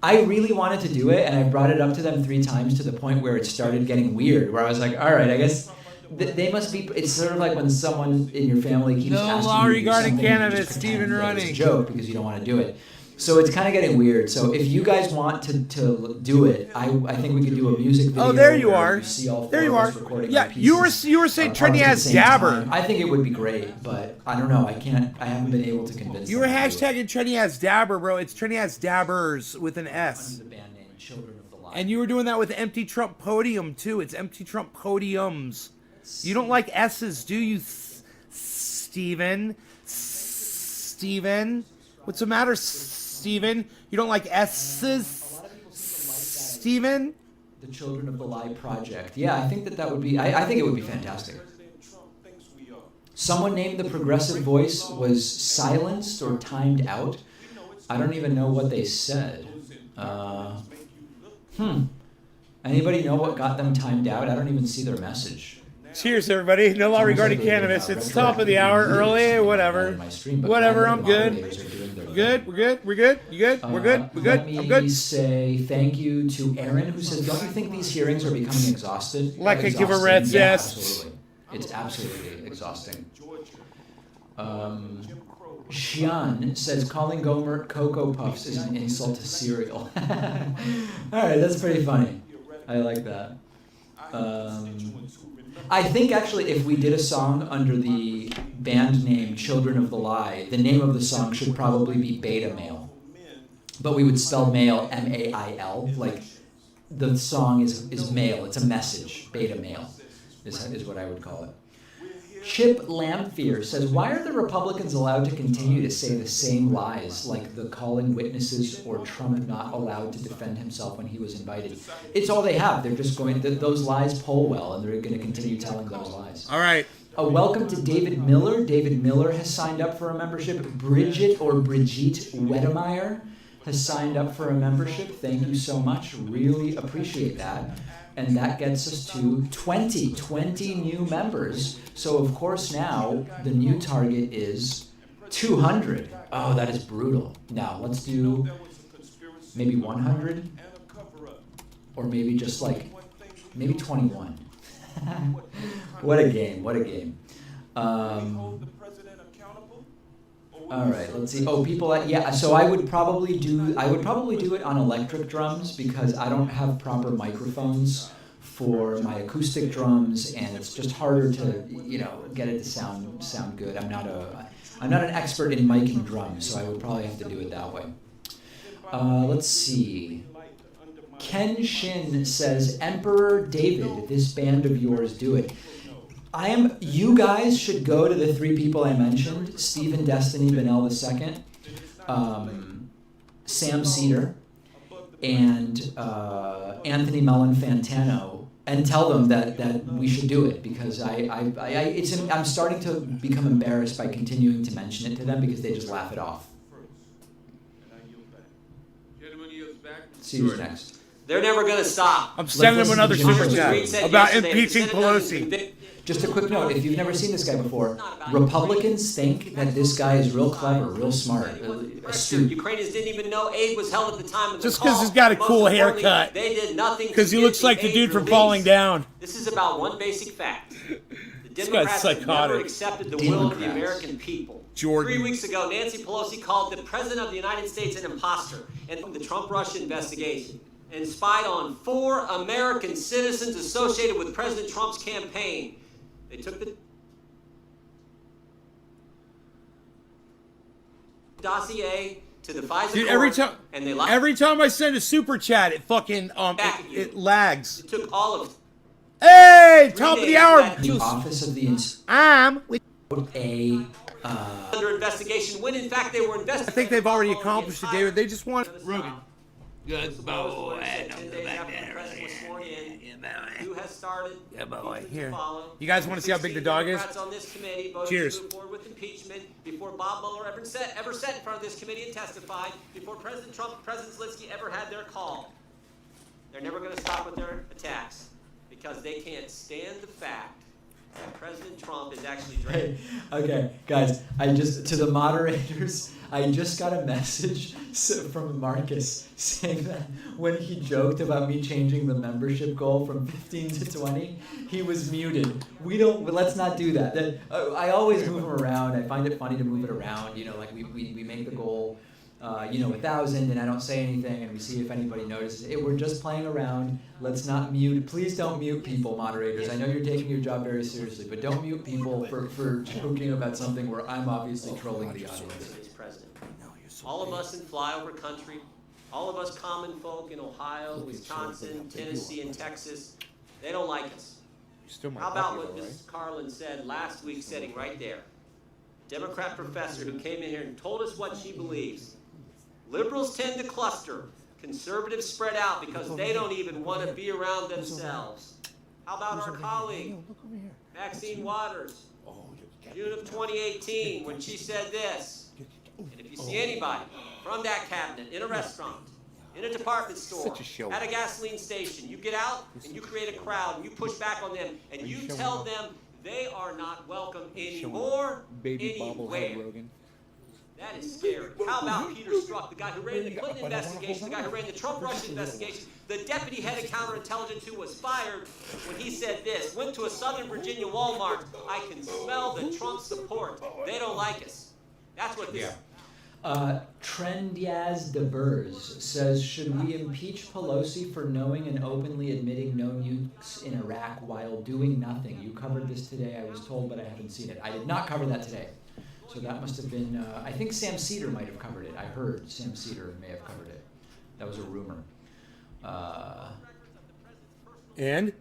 I really wanted to do it, and I brought it up to them 3 times to the point where it started getting weird, where I was like, all right, I guess they must be, it's sort of like when someone in your family keeps No asking law you to do regarding something, cannabis, you just pretend Stephen that it's Running. a joke because you don't want to do it. So it's kind of getting weird. So if you guys want to do it, I think we could do a music video. Oh, there you where are. You see all 4 There you of us are. recording Yeah, our you were pieces, saying apart trendy at the as same dabber. time. I think it would be great, but I don't know. I haven't been able to convince You them were to do it. hashtagging trendy as dabber, bro. It's trendy as dabbers with an S. Under the band name Children of the Lie. And you were doing that with Empty Trump Podium, too. It's Empty Trump Podiums. You don't like S's, do you, Steven? Steven? What's the matter, Steven? You don't like S's, Steven? The Children of the Lie project. Yeah, I think that would be. I think it would be fantastic. President Trump thinks we are. Someone named the progressive voice was silenced or timed out. I don't even know what they said. Anybody know what got them timed out? I don't even see their message. Cheers, everybody. No law regarding cannabis. It's top of the hour, early, whatever. Whatever, I'm good. Good, we're good, we're good. You good? We're good, we're good. I'm Let me good. say thank you to Aaron, who says, don't you think these hearings are becoming exhausted? Like I give a Exhausting. rat's Yeah, ass. absolutely. It's absolutely exhausting. Xian says, calling Gomer Cocoa Puffs is an insult to cereal. Alright, that's pretty funny. I like that. I think actually if we did a song under the band name Children of the Lie, the name of the song should probably be Beta Male. But we would spell male M-A-I-L. Like the song is male. It's a message. Beta male is what I would call it. Chip Lamphere says, why are the Republicans allowed to continue to say the same lies, like the calling witnesses or Trump not allowed to defend himself when he was invited? It's all they have. They're just going, those lies poll well, and they're going to continue telling those lies. All right. Welcome to David Miller. David Miller has signed up for a membership. Brigitte Wedemeyer has signed up for a membership. Thank you so much. Really appreciate that. And that gets us to 20 new members. So of course now the new target is 200. Oh, that is brutal. Now let's do maybe 100, or maybe just like maybe 21. What a game! What a game. All right, let's see. Oh, people, yeah. So I would probably do it on electric drums because I don't have proper microphones for my acoustic drums, and it's just harder to get it to sound good. I'm not an expert in miking drums, so I would probably have to do it that way. Let's see. Ken Shin says, Emperor David, this band of yours, do it. You guys should go to the 3 people I mentioned, Stephen Destiny Bennell II, Sam Cedar, and Anthony Mellon Fantano, and tell them that we should do it, because I'm starting to become embarrassed by continuing to mention it to them because they just laugh it off. Gentleman yields back. See who's next. They're never going to stop. I'm sending them another Jimmy super Green chat about impeaching Pelosi. Just a quick note, if you've never seen this guy before, Republicans think that this guy is real clever, real smart, astute. Ukrainians didn't even know aid was held at the time of the Just call. because he's got a Most cool importantly, haircut. They did nothing Because to he get looks like the aid dude from released. Falling Down. This is about one basic fact. The This guy's Democrats have never psychotic. accepted the will of the Democrats. American people. Jordan. 3 weeks ago, Nancy Pelosi called the President of the United States an imposter in the Trump-Russia investigation and spied on 4 American citizens associated with President Trump's campaign. They took the dossier to the FISA Dude, court, and they lied. every time I send a super chat, it fucking it lags. It took all of Hey, top of the hour. The office of the I'm with under investigation when in fact they were investigating. I think they've already accomplished it, David. They just want Rogan. Good boy. Who has started? Yeah, boy. who to Here. follow. You guys want to see how big the dog is? Democrats on this committee voted Cheers. to move forward with impeachment before Bob Mueller ever sat in front of this committee and testified, before President Trump and President Zelensky ever had their call. They're never going to stop with their attacks because they can't stand the fact that President Trump is actually drinking. Okay, guys, to the moderators, I just got a message from Marcus saying that when he joked about me changing the membership goal from 15 to 20, he was muted. Let's not do that. I always move them around. I find it funny to move it around. Like we make the goal, 1,000, and I don't say anything, and we see if anybody notices it. We're just playing around. Let's not mute. Please don't mute people, moderators. I know you're taking your job very seriously, but don't mute people for joking about something where I'm obviously trolling the audience. President. All of us in flyover country, all of us common folk in Ohio, Wisconsin, Tennessee, and Texas, they don't like us. How about what Mrs. Carlin said last week, sitting right there? Democrat professor who came in here and told us what she believes. Liberals tend to cluster. Conservatives spread out because they don't even want to be around themselves. How about our colleague, Maxine Waters, June of 2018, when she said this, and if you see anybody from that cabinet in a restaurant, in a department store, at a gasoline station, you get out and you create a crowd and you push back on them and you tell them they are not welcome anymore, anywhere. That is scary. How about Peter Strzok, the guy who ran the Clinton investigation, the guy who ran the Trump-Russia investigation, the deputy head of counterintelligence who was fired when he said this, went to a Southern Virginia Walmart, I can smell the Trump support. They don't like us. That's what this is. Trendyaz DeBurs says, should we impeach Pelosi for knowing and openly admitting no nukes in Iraq while doing nothing? You covered this today, I was told, but I haven't seen it. I did not cover that today. So that must have been, I think Sam Cedar might have covered it. I heard Sam Cedar may have covered it. That was a rumor. And?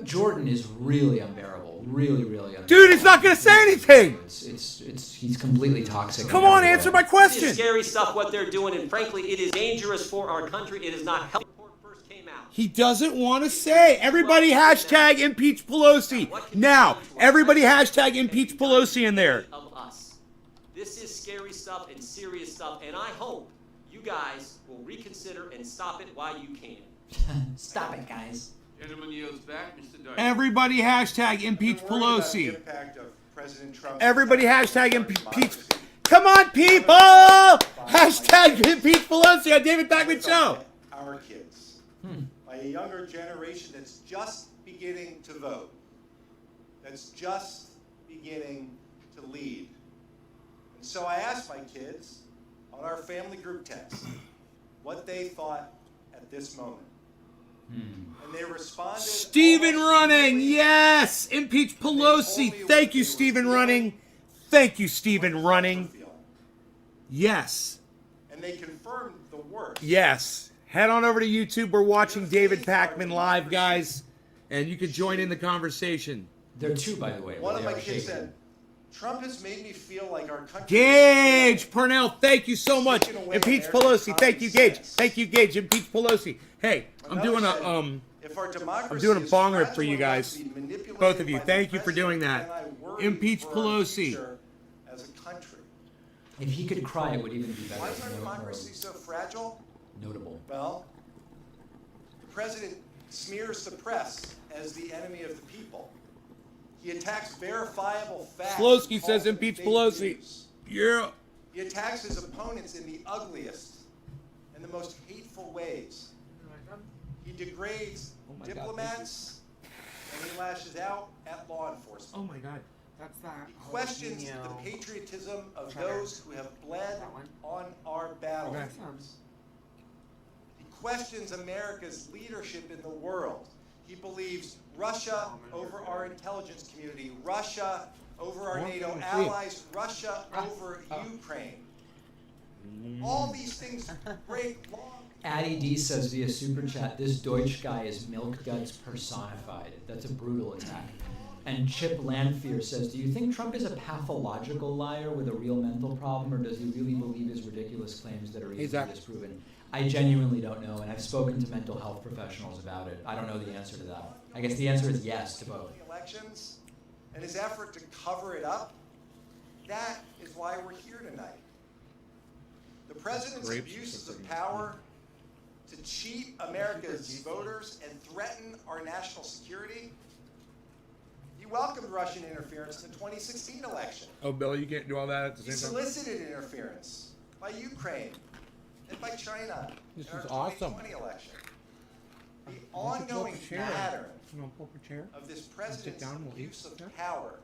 Jordan is really unbearable. Really, really unbearable. Dude, he's not going to say anything! He's completely toxic. Come on, answer my question! It's scary stuff what they're doing, and frankly, it is dangerous for our country. It is not healthy. First came out. He doesn't want to say. Everybody hashtag impeach Pelosi. Now, everybody hashtag impeach Pelosi in there. Of us. This is scary stuff and serious stuff, and I hope you guys will reconsider and stop it while you can. Stop it, guys. Gentleman yields back, Mr. Dyer. Everybody hashtag impeach Pelosi. The impact of President Trump's Everybody hashtag impeach. Come on, people! Hashtag impeach Pelosi on David Pakman Show. Our kids, by a younger generation that's just beginning to vote, that's just beginning to lead. And so I asked my kids on our family group text what they thought at this moment. And they responded. Stephen Running, yes! Impeach Pelosi. Thank you, Stephen Running. Thank you, Stephen Running. Yes. And they confirmed the worst. Yes. Head on over to YouTube. We're watching David Pakman live, guys. And you can join in the conversation. There are two, by the way. One of my kids said, Trump has made me feel like our country. Gage Purnell, thank you so much. Impeach Pelosi. Thank you, Gage. Thank you, Gage. Impeach Pelosi. Hey, I'm doing a bong rip for you guys. Both of you. Thank you for doing that. Impeach Pelosi. As a country. If he could cry, it would even be better. Why is our democracy so fragile? Notable. Well, the president smears the press as the enemy of the people. He attacks verifiable facts. Slowski says impeach Pelosi. Yeah. He attacks his opponents in the ugliest and the most hateful ways. He degrades diplomats and he lashes out at law enforcement. Oh my God. That's that. He questions the patriotism of those who have bled on our battlefields. He questions America's leadership in the world. He believes Russia over our intelligence community, Russia over our NATO allies, Russia over Ukraine. All these things break long. Addie D says via Super Chat, this Deutsch guy is milk duds personified. That's a brutal attack. And Chip Lanfear says, do you think Trump is a pathological liar with a real mental problem, or does he really believe his ridiculous claims that are easily disproven? I genuinely don't know, and I've spoken to mental health professionals about it. I don't know the answer to that. I guess the answer is yes to both. Elections and his effort to cover it up, that is why we're here tonight. The president's abuses of power to cheat America's voters and threaten our national security. He welcomed Russian interference in the 2016 election. Oh, Bill, you can't do all that at the He same time? solicited interference by Ukraine and by China in our awesome. 2020 election. The ongoing pattern of this president's use of power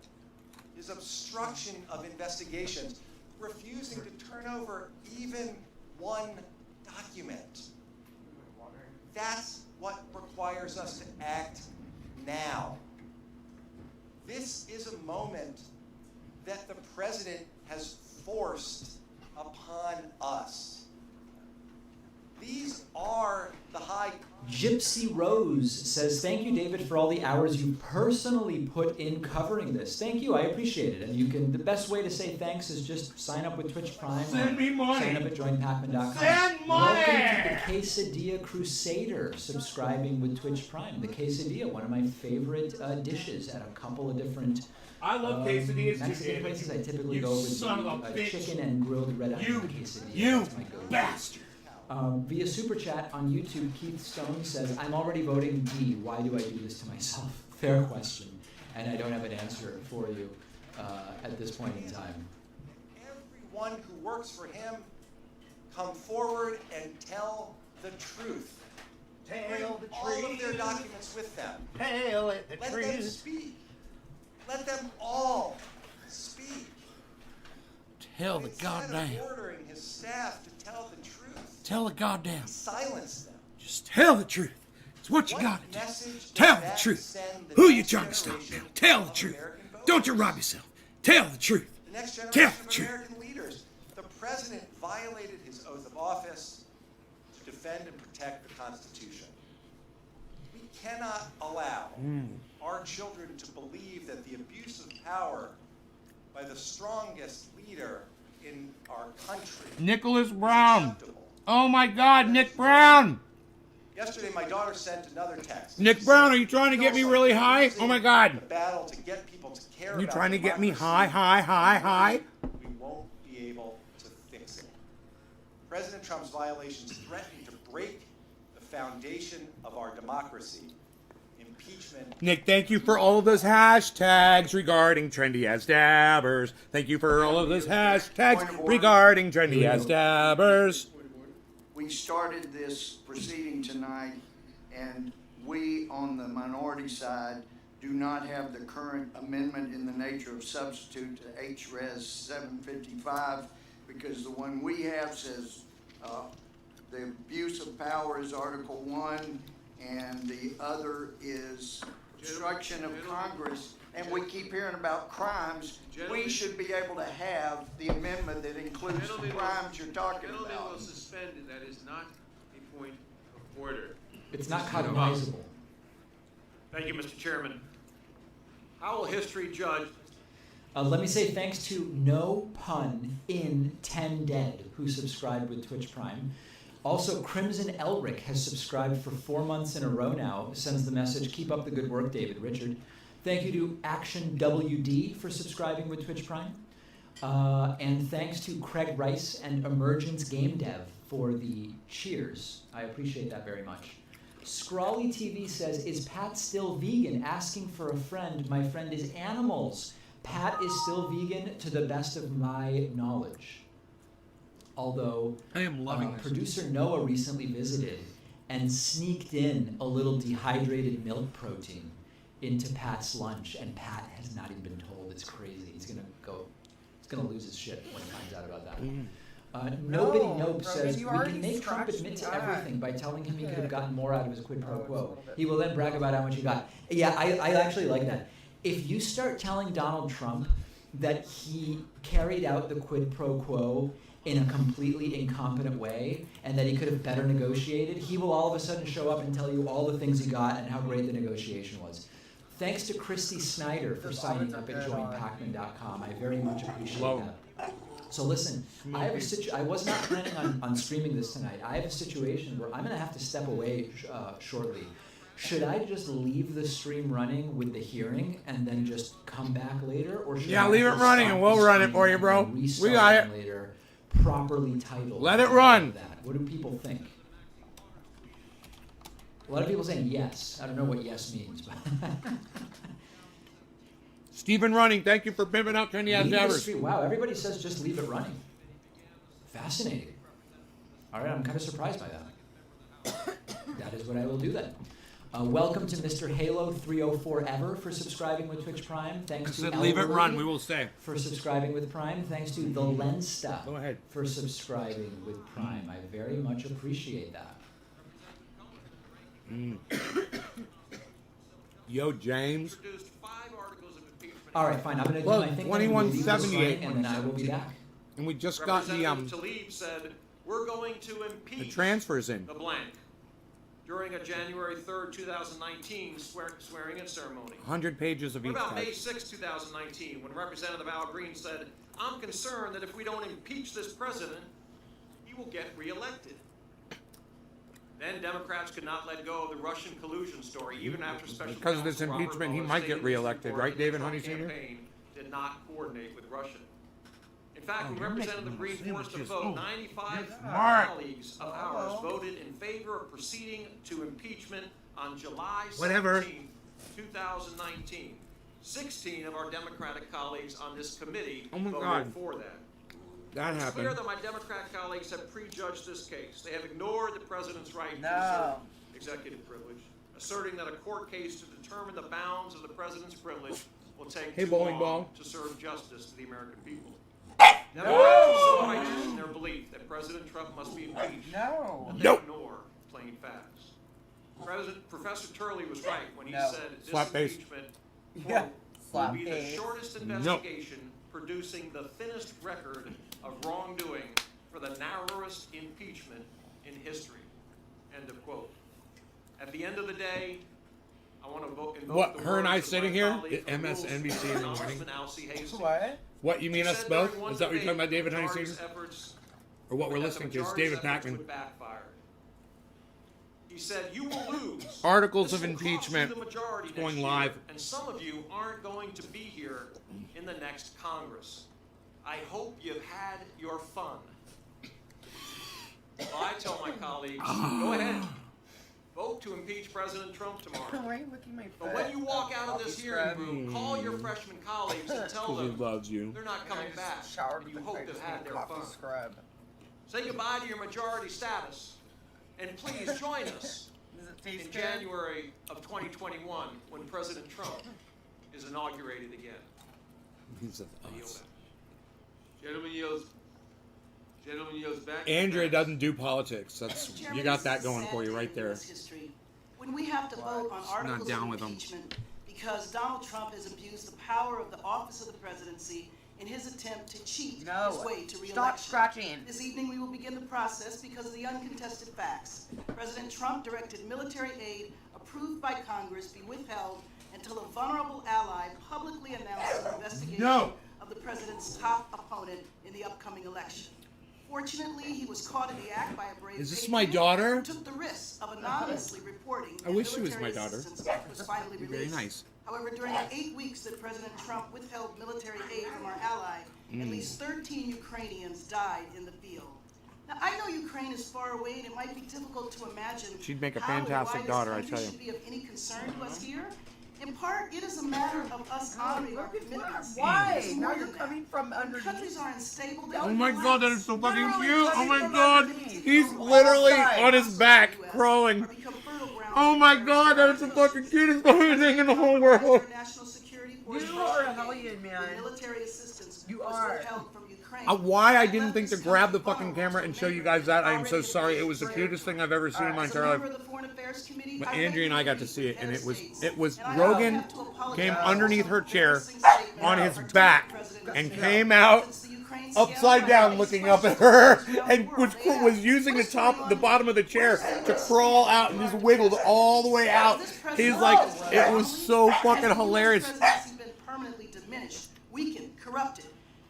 is obstruction of investigations, refusing to turn over even one document. That's what requires us to act now. This is a moment that the president has forced upon us. These are the high. Gypsy Rose says, thank you, David, for all the hours you personally put in covering this. Thank you, I appreciate it. And you can, the best way to say thanks is just sign up with Twitch Prime. Send me money. Sign up at joinpacman.com. Send money. Welcome to the Quesadilla Crusader, subscribing with Twitch Prime. The quesadilla, one of my favorite dishes at a couple of different I love quesadillas too, Mexican David. places. I typically You go with son of a the bitch. chicken and grilled red onion quesadilla. You That's my go-to. bastard. Via Super Chat on YouTube, Keith Stone says, I'm already voting D. Why do I do this to myself? Fair question. And I don't have an answer for you at this point in time. Everyone who works for him, come forward and tell the truth. Bring all of their documents with them. Let them speak. Let them all speak. Tell the Instead goddamn. of ordering his staff to tell the truth, Tell the goddamn. silence them. Just tell the truth. It's what you What gotta do. message does Tell the that truth. send the Who you next trying to stop now? generation Tell the of truth. American voters? Don't you rob yourself. Tell the truth. The next Tell generation the of truth. American leaders. The president violated his oath of office to defend and protect the Constitution. We cannot allow our children to believe that the abuse of power by the strongest leader in our country Nicholas is Brown. acceptable. Oh my God, Nick Brown. Yesterday, my daughter sent another text. Nick She Brown, said, are you trying to get me "Feels really like high? losing Oh my God. The battle to get people to care You about trying to get me democracy. high? We won't be able to fix it. President Trump's violations threaten to break the foundation of our democracy. Impeachment. Nick, thank you for all of those hashtags regarding trendy as dabbers. Thank you for all of those hashtags Point of order. regarding trendy as dabbers. We started this proceeding tonight, and we, on the minority side, do not have the current amendment in the nature of substitute to HRES 755, because the one we have says the abuse of power is Article 1, and the other is obstruction of Congress. And we keep hearing about crimes. We should be able to have the amendment that includes the crimes you're talking Gentlemen will about. suspend it. That is not a point of order. It's not cognizable. Thank you, Mr. Chairman. How will history judge? Let me say thanks to No Pun in 10 Dead, who subscribed with Twitch Prime. Also, Crimson Elric has subscribed for 4 months in a row now. Sends the message, keep up the good work, David Richard. Thank you to Action WD for subscribing with Twitch Prime. And thanks to Craig Rice and Emergence Game Dev for the cheers. I appreciate that very much. Scrawly TV says, is Pat still vegan? Asking for a friend. My friend is animals. Pat is still vegan to the best of my knowledge. Although I am loving this. Producer Noah recently visited and sneaked in a little dehydrated milk protein into Pat's lunch, and Pat has not even been told. It's crazy. He's gonna lose his shit when he finds out about that. Nobody Nope says we can make Trump admit to everything by telling him he could have gotten more out of his quid pro quo. He will then brag about how much he got. Yeah, I actually like that. If you start telling Donald Trump that he carried out the quid pro quo in a completely incompetent way and that he could have better negotiated, he will all of a sudden show up and tell you all the things he got and how great the negotiation was. Thanks to Christy Snyder for signing up at joinpacman.com. I very much appreciate that. So listen, I have I was not planning on streaming this tonight. I have a situation where I'm going to have to step away shortly. Should I just leave the stream running with the hearing and then just come back later, or should I Leave it just running stop and the we'll run it stream for you, and bro. then We restart got it it. later, properly titled? Let it run. That. What do people think? A lot of people saying yes. I don't know what yes means, but Stephen Running, thank you for pimping out trendy as leave the dabbers. stream. Wow, everybody says just leave it running. Fascinating. All right, I'm kind of surprised by that. That is what I will do then. Welcome to Mr. Halo 304 Ever for subscribing with Twitch Prime. Thanks to Leave it Elderly run, we will stay. for subscribing with Prime. Thanks to The Lensta Go ahead. for subscribing with Prime. I very much appreciate that. Yo, James. Produced 5 articles of impeachment. All right, fine. I'm going to do Well, my thing. 2178. And then I will be back. And we just got the Representative Tlaib said we're going to impeach The transfer's in. the blank during a January 3rd, 2019 swearing-in ceremony. 100 pages of What each about May type. 6, 2019, when Representative Al Green said, I'm concerned that if we don't impeach this president, he will get reelected. Then Democrats could not let go of the Russian collusion story, even after Special Because of this Counsel Robert impeachment, he Mueller might stated get in his reelected, report right, that the David Trump Honey Sr.? campaign did not coordinate with Russia. In fact, when you're Representative making Green little forced a sandwiches. vote, Oh, 95 smart. colleagues of ours voted in favor of proceeding to impeachment on July 17, Whatever. 2019. 16 of our Democratic colleagues on this committee Oh my voted God. for that. That It's clear happened. that my Democrat colleagues have prejudged this case. They have ignored the president's right to No. assert executive privilege, asserting that a court case to determine the bounds of the president's privilege will take Hey, too bowling long ball. to serve justice to the American people. No. Democrats are so righteous in their belief that President Trump must be impeached No. that they Nope. ignore plain facts. Professor Turley was right when he No. said this Slap face. impeachment Yeah. quote, will Slap be the face. shortest investigation producing the thinnest record of wrongdoing for the narrowest impeachment in history. End of quote. At the end of the day, I want to invoke What, the her and I words of sitting my here colleague at from Rules MSNBC in the morning? Congressman Alcee Hastings. What? What, you mean He us said both? during one Is that what you're talking about, debate David the Honey majority's Sr.? efforts Or what we're that the listening to is majority's David efforts Pakman. would backfire. He said, you will lose. Articles This of will cost you impeachment the majority going next year, live. And some of you aren't going to be here in the next Congress. I hope you've had your fun. Well, I tell my colleagues, go ahead. Vote to impeach President Trump tomorrow. Why are you licking my But when you walk out of this hearing room, call your freshman colleagues and tell Because he them loves you. they're not coming back. Showered and with you hope the they've had their fun. scrub. Say goodbye to your majority status. And please join us Does it taste in good? January of 2021 when President Trump is inaugurated again. He's of I yield us. back. Gentleman yields back. Andrea doesn't do politics. That's Mr. Chairman, you got this that is going sad for you day right in there. US history. When we have to vote on articles down of with 'em. impeachment because Donald Trump has abused the power of the office of the presidency in his attempt to cheat No. his way to re-election. Stop scratching. This evening we will begin the process because of the uncontested facts. President Trump directed military aid approved by Congress be withheld until a vulnerable ally publicly announces an investigation of the president's top opponent in the upcoming election. Fortunately, he was caught in the act by a brave Is this patriot my daughter? who took the risk of anonymously reporting I that wish she was military my daughter. assistance was finally Very released. nice. However, during the 8 weeks that President Trump withheld military aid from our ally, at least 13 Ukrainians died in the field. Now, I know Ukraine is far away, and it might be difficult to imagine She'd make a how and fantastic why daughter, I this tell country you. should be of any concern to us here. In part, it is a matter of us honoring our commitments. Why? It's more Now you're than that. coming from When underneath. countries are unstable, they Oh can my God, that collapse. is so fucking Literally cute. Oh coming my from God, underneath. he's From literally outside on his back the US crawling. or become fertile ground Oh for my terrorist God, that is the attacks. fucking cutest fucking thing in the whole world. National security forces You are a hellion, man. military assistance You was are. withheld from Ukraine. Why I That didn't left think to this grab the country fucking vulnerable camera to and show you neighbors guys that, I am already so sorry. It was the betrayed. cutest thing I've ever seen in my As a entire member life. of the Foreign Affairs Committee, But I Andrea and I got to regularly see it, and visit it was States. it was And I Rogan have to apologize came for underneath some her chair embarrassing statements on by his our Turkish back president and Erdogan. came out Since the Ukraine upside scandal, down, I looking raised up at questions her, around the and world. They was asked, using the "What's going top, on the bottom of the chair to crawl out and just wiggled all the way out. He's like, it was so fucking hilarious. Has the US presidency been permanently diminished, weakened, corrupted?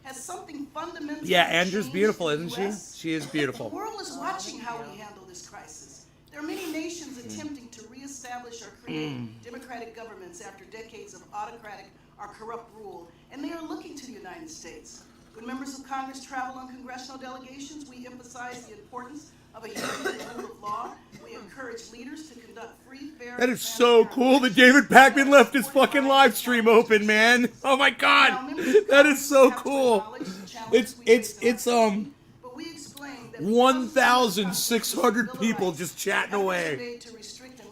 Has something fundamentally Yeah, Andrew's changed beautiful, in the isn't she? US? She is The beautiful. world is watching how we handle this crisis. There are many nations attempting to reestablish or create democratic governments after decades of autocratic or corrupt rule, and they are looking to the United States. When members of Congress travel on congressional delegations, we emphasize the importance of a hearing to the rule of law. We encourage leaders to conduct free, fair, That is so cool that David Pakman left his fucking live stream open, man. Oh my God, that is so cool. It's But we explain that 1,600 people just chatting away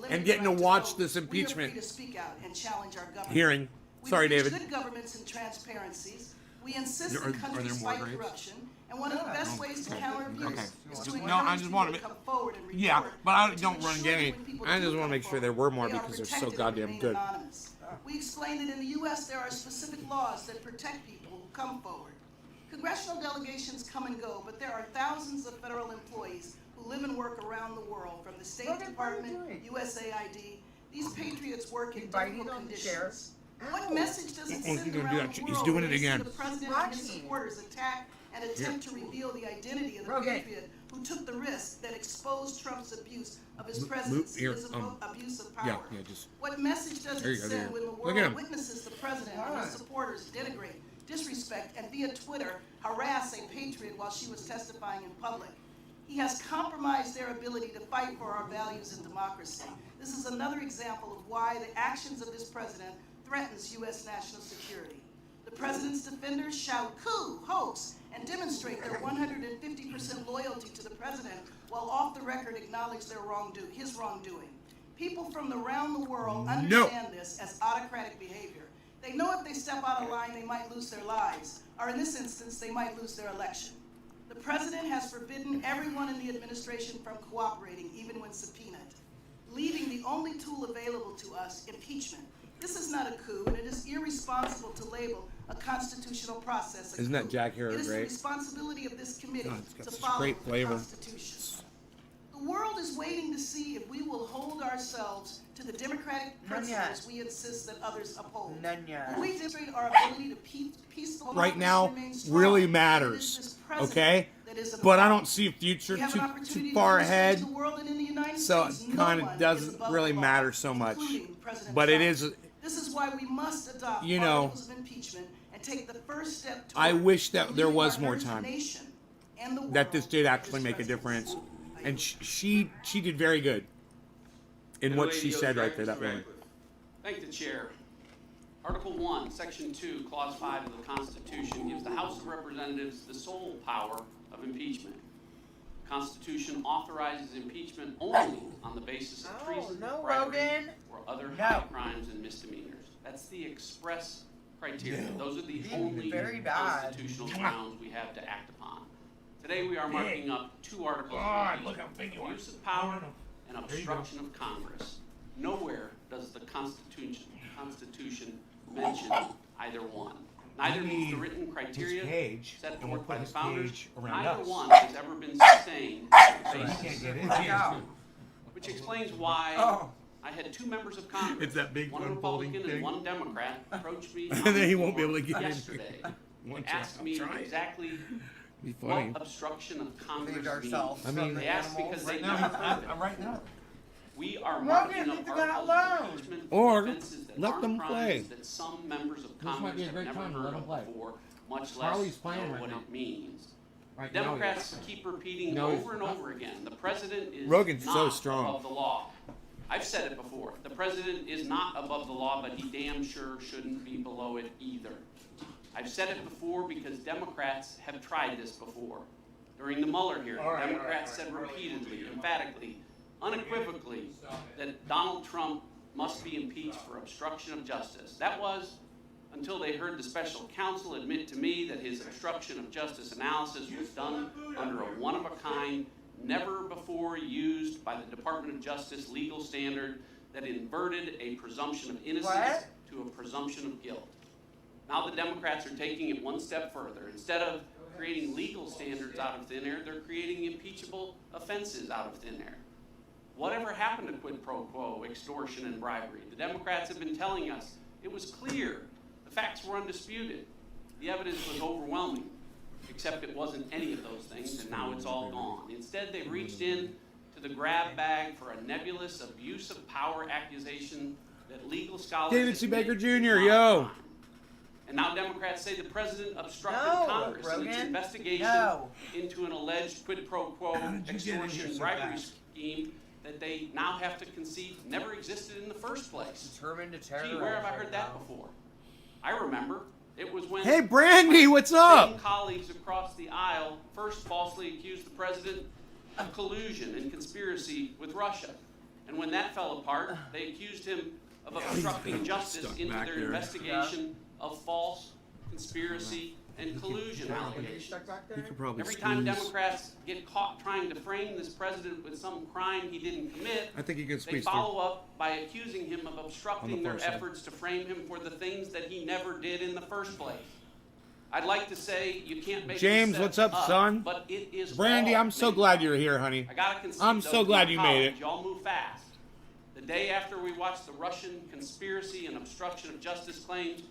and getting to watch this impeachment hearing. Sorry, David. Good governments and transparencies. We insist Are that there countries more fight grapes? corruption, and one of the best ways to counter abuse Okay. is to No, encourage I just people want to to. come forward and report. Yeah, but I To don't run ensure any. that when people I do just want come to make sure forward, there were more they are because they're so protected and goddamn remain good. anonymous. We explain that in the U.S. there are specific laws that protect people who come forward. Congressional delegations come and go, but there are thousands of federal employees who live and work around the world, from the State Department, USAID. These patriots work in difficult conditions. What message does it send around the world He's doing when it they see again. the president and his supporters attack and attempt to reveal the identity of the patriot who took the risk that exposed Trump's abuse of his presidency, his abuse of power? What message does it send when the world witnesses the president and his supporters denigrate, disrespect, and via Twitter harass a patriot while she was testifying in public? He has compromised their ability to fight for our values and democracy. This is another example of why the actions of this president threatens U.S. national security. The president's defenders shout coup, hoax, and demonstrate their 150% loyalty to the president, while off the record acknowledge his wrongdoing. People from around the world understand this as autocratic behavior. They know if they step out of line, they might lose their lives, or in this instance, they might lose their election. The president has forbidden everyone in the administration from cooperating, even when subpoenaed, leaving the only tool available to us, impeachment. This is not a coup, and it is irresponsible to label a constitutional process a coup. Isn't that Jack Harrow It is the great? responsibility of this committee It's got to such follow great the flavor. Constitution. The world is waiting to see if we will hold ourselves to the democratic principles we insist that others uphold. Will we demonstrate our ability to peacefully Right now really matters, okay? But I don't see a future too far ahead, so it kind of doesn't really matter so much. But it is, This is why we must adopt you know, articles of impeachment and take the first step I toward wish that there was more relieving our time, nation and the world that this did of actually this make a presidency. difference, and she did very good in what she said right there that morning. Thank the chair. Article 1, Section 2, Clause 5 of the Constitution gives the House of Representatives the sole power of impeachment. The Constitution authorizes impeachment only on the basis of treason, bribery, or other high crimes and misdemeanors. That's the express criteria. Those are the only constitutional grounds we have to act upon. Today we are marking up two articles of impeachment: abuse of power and obstruction of Congress. Nowhere does the Constitution mention either one. Neither meets the written criteria set forth by the founders. Neither one has ever been sustained on the basis of impeachment, which explains why I had two members of Congress, It's that big one unfolding Republican thing. and one Democrat, approach me And then he won't be able to get in. yesterday. They asked me exactly Be funny. what obstruction of Congress means. I mean, They asked because they right now, never heard of it. right now. We are marking up articles of impeachment for Or offenses that let aren't them crimes play. that some members of This might Congress be a have great never time to heard let them of play. before, much less Harley's playing know right what now. it means. Right now, Democrats yes. keep repeating No, over and over again, the president is Rogan's not so strong. above the law. I've said it before, the president is not above the law, but he damn sure shouldn't be below it either. I've said it before because Democrats have tried this before. During the Mueller hearing, Democrats said repeatedly, emphatically, unequivocally, that Donald Trump must be impeached for obstruction of justice. That was until they heard the special counsel admit to me that his obstruction of justice analysis was done under a one-of-a-kind, never before used by the Department of Justice legal standard that inverted a presumption of innocence to a presumption of guilt. Now the Democrats are taking it one step further. Instead of creating legal standards out of thin air, they're creating impeachable offenses out of thin air. Whatever happened to quid pro quo, extortion, and bribery? The Democrats have been telling us it was clear. The facts were undisputed. The evidence was overwhelming, except it wasn't any of those things, and now it's all gone. Instead, they reached in to the grab bag for a nebulous abuse of power accusation that legal scholars David C. admit Baker is Jr., not yo. a crime. And now Democrats say the president obstructed No, Congress in its Rogan. investigation No. into an alleged quid pro quo did you get in here extortion so bribery fast? scheme that they now have to concede never existed in the first place. Determined to Gee, terrorize where have I right heard that now. before? I remember. It was when Hey, Brandy, what's same up? colleagues across the aisle first falsely accused the president of collusion and conspiracy with Russia. And when that fell apart, they accused him of obstructing justice stuck into back their there. investigation of false conspiracy and collusion allegations. You could probably Every time squeeze. Democrats get caught trying to frame this president with some crime he didn't commit, I think you can they squeeze through. follow up by accusing him of On obstructing the their far side. efforts to frame him for the things that he never did in the first place. I'd like to say you can't make James, this what's set up, son? but it is Brandy, all I'm so made glad up. you're here, honey. I gotta concede, I'm though, so to glad my you made it. colleagues, y'all move fast. The day after we watched the Russian conspiracy and obstruction of justice claims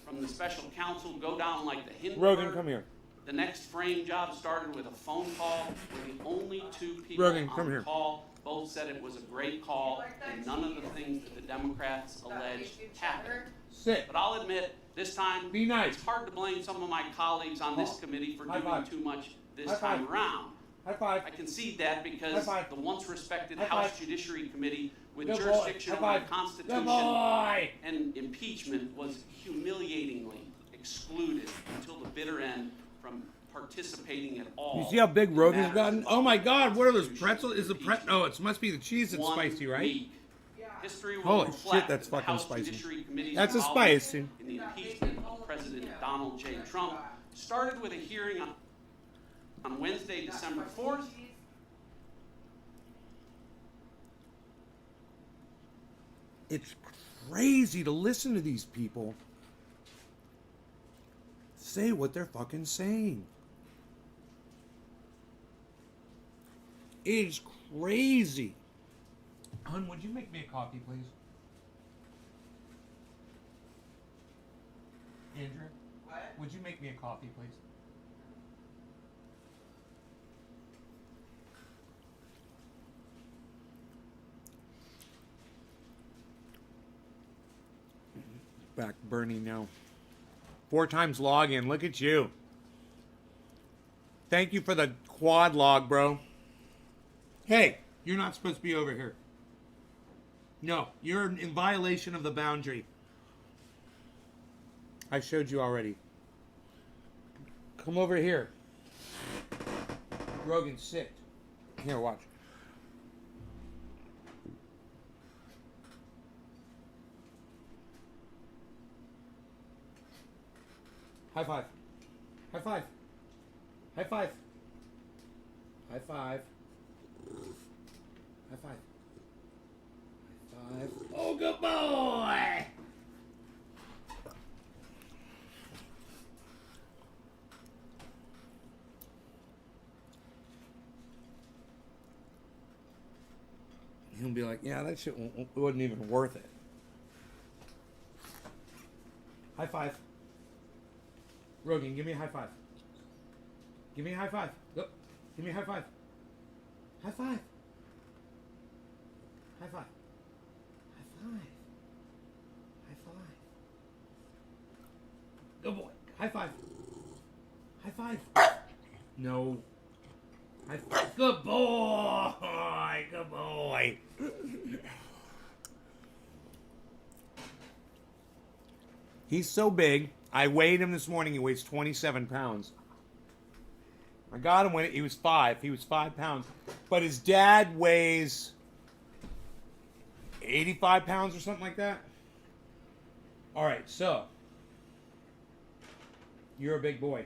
from the special counsel go down like the Hindenburg, Rogan, come here. the next frame job started with a phone call where the only two people Rogan, on come the here. call both said it was a great call and none of the things that the Democrats alleged happened. Sit. But I'll admit, this time, Be nice. it's hard to blame some of my colleagues on this committee for High doing five. too much this High time five. around. High five. I concede that High because five. the once respected High House five. Judiciary Committee with Good boy. jurisdiction High over the five. Constitution Good boy. and impeachment was humiliatingly excluded until the bitter end from participating at all. You see how big in Rogan's matters gotten? involving Oh my God, what are those Constitution pretzels? and Is the impeachment. Oh, it must be the cheese that's 1 spicy, right? week. History will Holy reflect shit, that's that the fucking House spicy. Judiciary Committee's That's a involvement spice. in the impeachment of President Donald J. Trump started with a hearing on Wednesday, December 4th. It's crazy to listen to these people say what they're fucking saying. It is crazy. Hun, would you make me a coffee, please? Andrew? What? Would you make me a coffee, please? Back burning now. 4 times login. Look at you. Thank you for the quad log, bro. Hey, you're not supposed to be over here. No, you're in violation of the boundary. I showed you already. Come over here. Rogan, sit. Here, watch. High five. High five. High five. High five. High five. High five. Oh, good boy! He'll be like, yeah, that shit wasn't even worth it. High five. Rogan, give me a high five. Give me a high five. Go. Give me a high five. High five. High five. High five. High five. Good boy. High five. High five. No. High five. Good boy. Good boy. He's so big. I weighed him this morning. He weighs 27 pounds. I got him when he was 5. He was 5 pounds. But his dad weighs 85 pounds or something like that. All right, so you're a big boy.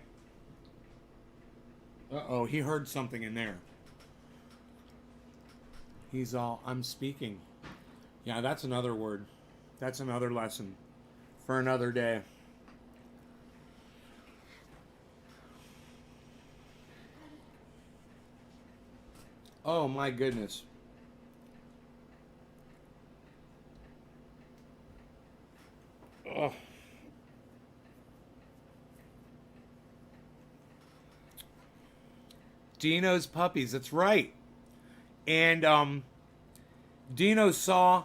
Uh-oh, he heard something in there. He's all, I'm speaking. Yeah, that's another word. That's another lesson for another day. Oh my goodness. Oh. Dino's puppies, that's right. And Dino saw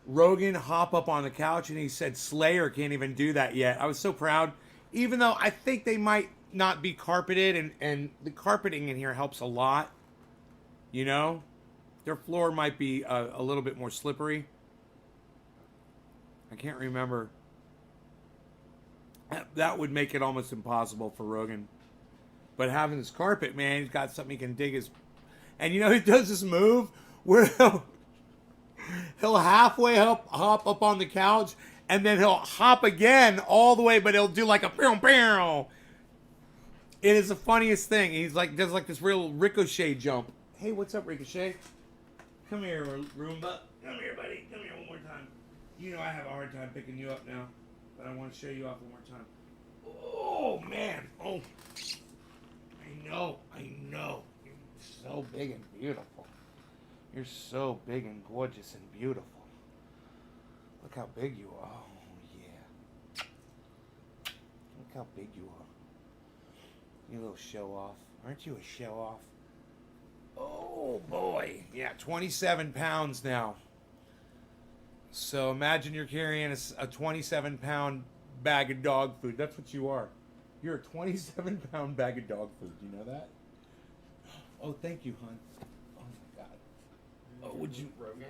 Rogan hop up on the couch and he said Slayer can't even do that yet. I was so proud. Even though I think they might not be carpeted and the carpeting in here helps a lot. You know? Their floor might be a little bit more slippery. I can't remember. That would make it almost impossible for Rogan. But having this carpet, man, he's got something he can dig his... And you know, he does this move where he'll halfway hop up on the couch, and then he'll hop again all the way, but he'll do like a pew pew. It is the funniest thing. He's like, does like this real ricochet jump. Hey, what's up, Ricochet? Come here, Roomba. Come here, buddy. Come here one more time. You know I have a hard time picking you up now, but I want to show you off one more time. Oh, man. big and beautiful. You're so big and gorgeous and beautiful. Look how big you are. Oh, yeah. Look how big you are. You little show off. Aren't you a show off? Oh, boy. Yeah, 27 pounds now. So imagine you're carrying a 27-pound bag of dog food. That's what you are. You're a 27-pound bag of dog food. Do you know that? Oh, thank you, hon. Oh, my God. Oh, would you... Rogan?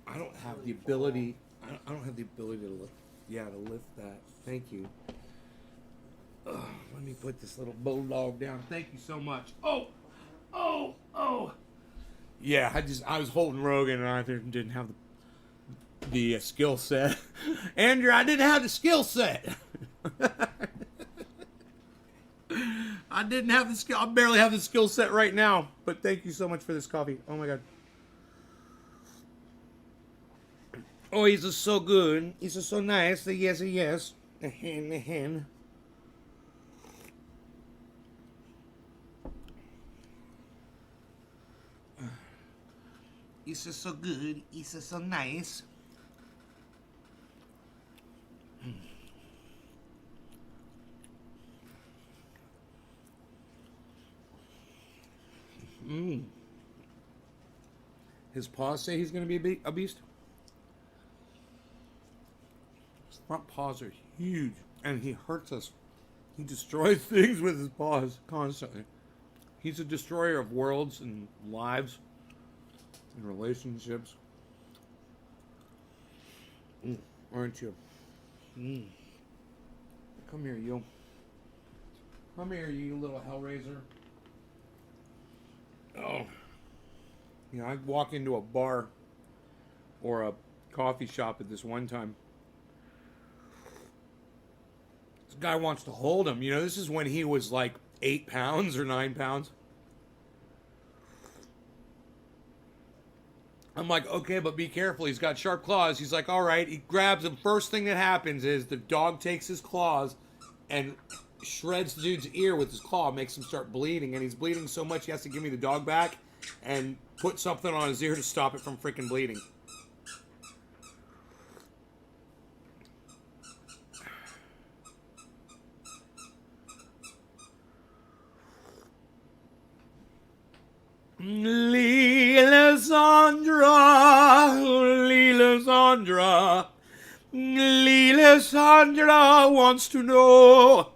I don't have the ability... I don't have the ability to lift... Yeah, to lift that. Thank you. Let me put this little bulldog down. Thank you so much. Oh! Oh! Oh! Yeah, I was holding Rogan and I didn't have the skill set. Andrew, I didn't have the skill set. I didn't have the skill. I barely have the skill set right now. But thank you so much for this coffee. Oh my God. Oh, he's just so good. He's just so nice. Yes, yes. The hen. He's just so good. He's just so nice. His paws say he's going to be a beast. His front paws are huge, and he hurts us. He destroys things with his paws constantly. He's a destroyer of worlds and lives and relationships. Aren't you? Come here, you. Come here, you little hellraiser. Oh. You know, I walk into a bar or a coffee shop at this one time. This guy wants to hold him. You know, this is when he was like 8 pounds or 9 pounds. I'm like, okay, but be careful. He's got sharp claws. He's like, all right. He grabs him. First thing that happens is the dog takes his claws and shreds the dude's ear with his claw, makes him start bleeding. And he's bleeding so much he has to give me the dog back and put something on his ear to stop it from freaking bleeding. Leela Sandra wants to know.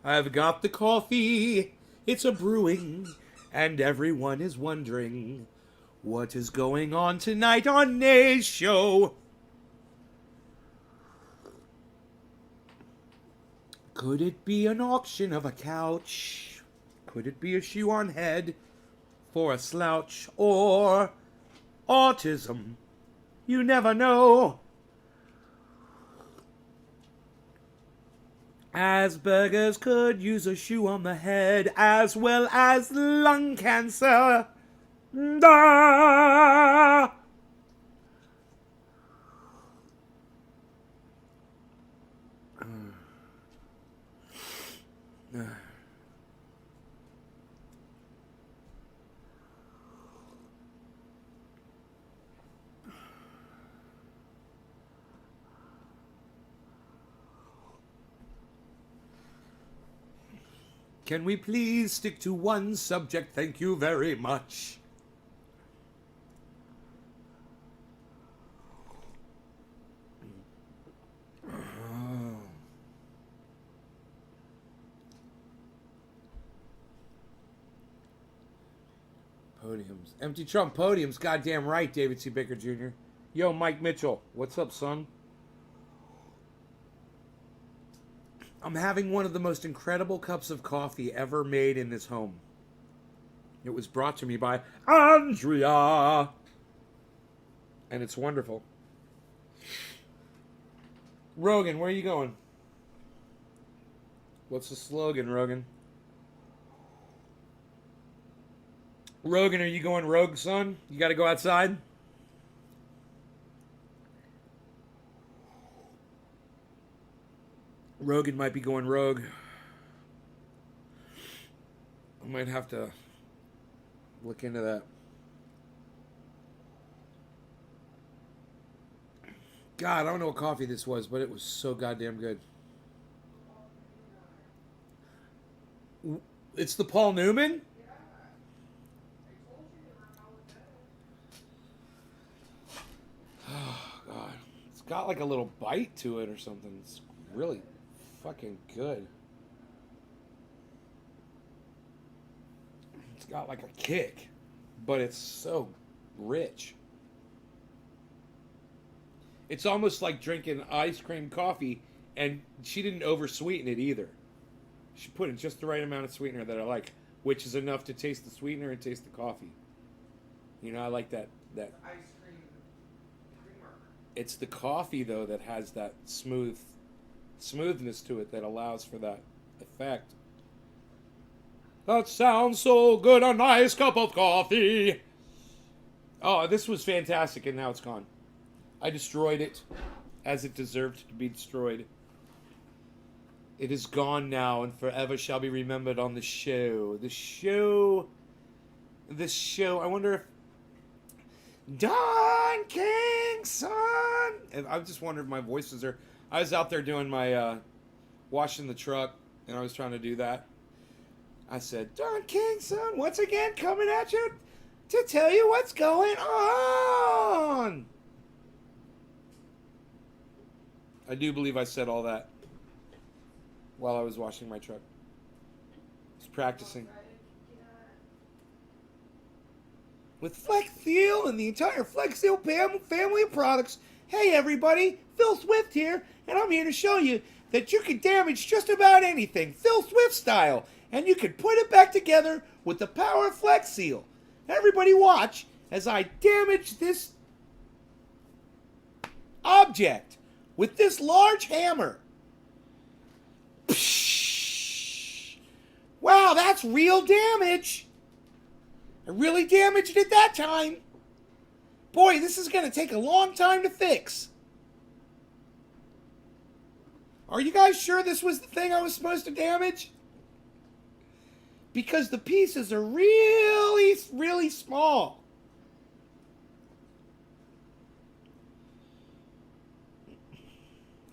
I've got the coffee, it's a brewing, and everyone is wondering what is going on tonight on Nay's show. Could it be an auction of a couch? Could it be a shoe on head for a slouch? Or autism? You never know. Asperger's could use a shoe on the head, as well as lung cancer. Da! Can we please stick to one subject? Thank you very much. Podiums. Empty Trump podiums. Goddamn right, David C. Baker Jr. Yo, Mike Mitchell. What's up, son? I'm having one of the most incredible cups of coffee ever made in this home. It was brought to me by Andrea. And it's wonderful. Rogan, where are you going? What's the slogan, Rogan? Rogan, are you going rogue, son? You got to go outside? Rogan might be going rogue. I might have to Look into that. God, I don't know what coffee this was, but it was so goddamn good. It's the Paul Newman? Oh, God. It's got like a little bite to it or something. It's really fucking good. It's got like a kick, but it's so rich. It's almost like drinking ice cream coffee, and she didn't oversweeten it either. She put in just the right amount of sweetener that I like, which is enough to taste the sweetener and taste the coffee. You know, I like that. Ice cream creamer. It's the coffee, though, that has that smoothness to it that allows for that effect. That sounds so good, a nice cup of coffee. Oh, this was fantastic, and now it's gone. I destroyed it as it deserved to be destroyed. It is gone now and forever shall be remembered on the show. The show. I wonder if Don King, son. And I just wondered if my voice was there. I was out there doing my washing the truck, and I was trying to do that. I said, Don King, son, once again coming at you to tell you what's going on. I do believe I said all that while I was washing my truck. I was practicing. With Flex Seal and the entire Flex Seal family of products. Hey everybody, Phil Swift here, and I'm here to show you that you can damage just about anything, Phil Swift style, and you can put it back together with the power of Flex Seal. Everybody watch as I damage this object with this large hammer. Psh! Wow, that's real damage. I really damaged it that time. Boy, this is going to take a long time to fix. Are you guys sure this was the thing I was supposed to damage? Because the pieces are really, really small.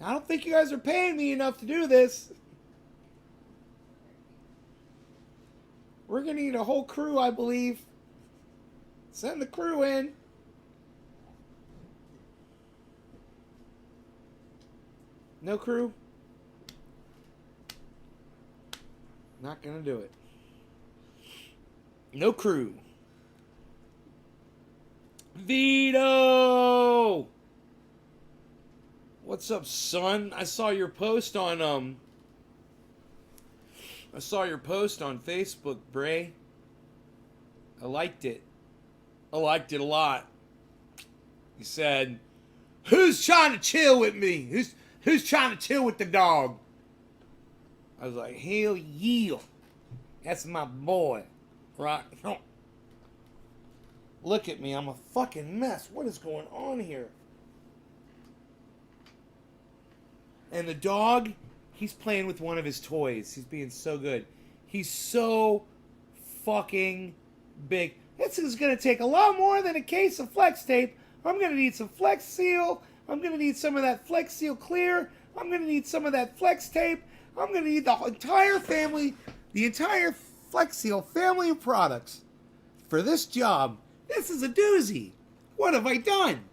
I don't think you guys are paying me enough to do this. We're going to need a whole crew, I believe. Send the crew in. No crew? Not going to do it. No crew. Vito! What's up, son? I saw your post on Facebook, Bray. I liked it. I liked it a lot. You said, "Who's trying to chill with me? Who's trying to chill with the dog?" I was like, hell yeah. That's my boy. Right? Look at me. I'm a fucking mess. What is going on here? And the dog, he's playing with one of his toys. He's being so good. He's so fucking big. This is going to take a lot more than a case of Flex Tape. I'm going to need some Flex Seal. I'm going to need some of that Flex Seal Clear. I'm going to need some of that Flex Tape. I'm going to need the entire family, the entire Flex Seal family of products for this job. This is a doozy. What have I done?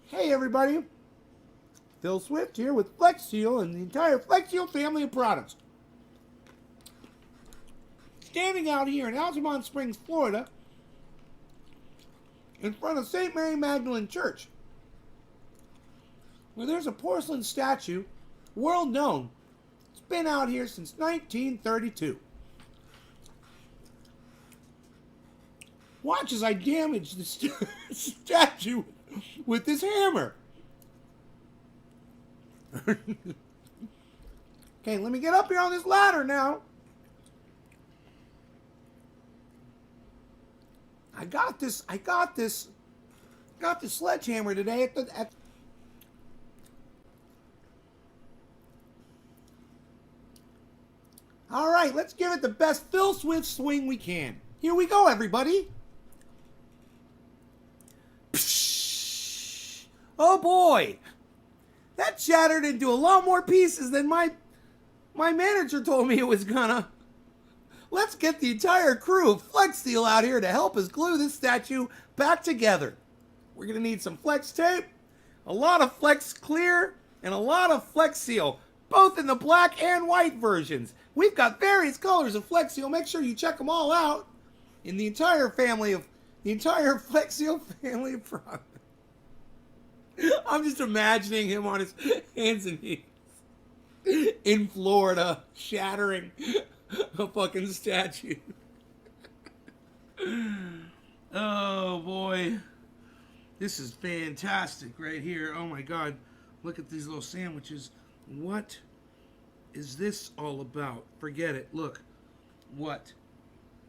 Hey everybody, Phil Swift here with Flex Seal and the entire Flex Seal family of products. Standing out here in Altamont Springs, Florida, in front of St. Mary Magdalene Church, where there's a porcelain statue, world known. It's been out here since 1932. Watch as I damage the statue with this hammer. Okay, let me get up here on this ladder now. I got this sledgehammer today at All right, let's give it the best Phil Swift swing we can. Here we go, everybody. Psh! Oh boy. That shattered into a lot more pieces than my manager told me it was gonna. Let's get the entire crew of Flex Steel out here to help us glue this statue back together. We're gonna need some Flex tape, a lot of Flex Clear, and a lot of Flex Seal, both in the black and white versions. We've got various colors of Flex Seal. Make sure you check them all out in the entire Flex Seal family of products. I'm just imagining him on his hands and knees in Florida, shattering a fucking statue. Oh boy. This is fantastic right here. Oh my God. Look at these little sandwiches. What is this all about? Forget it. Look. What?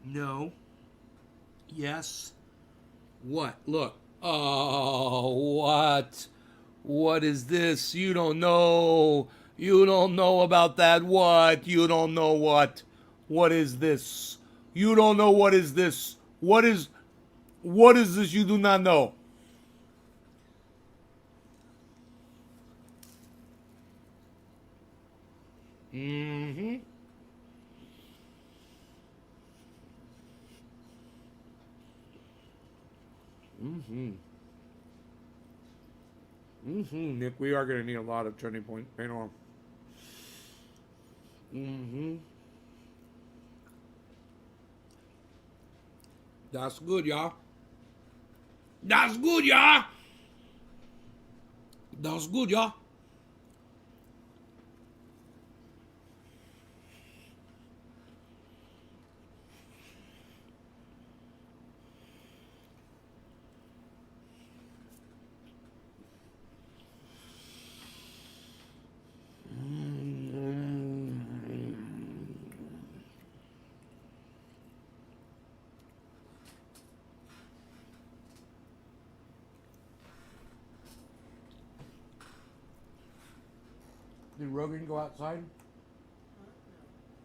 No. Yes. What? Look. Oh, what? What is this? You don't know. You don't know about that. What? You don't know what? What is this? You don't know what is this? What is this you do not know? Mm-hmm. Mm-hmm. Mm-hmm. Nick, we are going to need a lot of turning point paint on. Mm-hmm. That's good, y'all. That's good, y'all. That's good, y'all. Did Rogan go outside?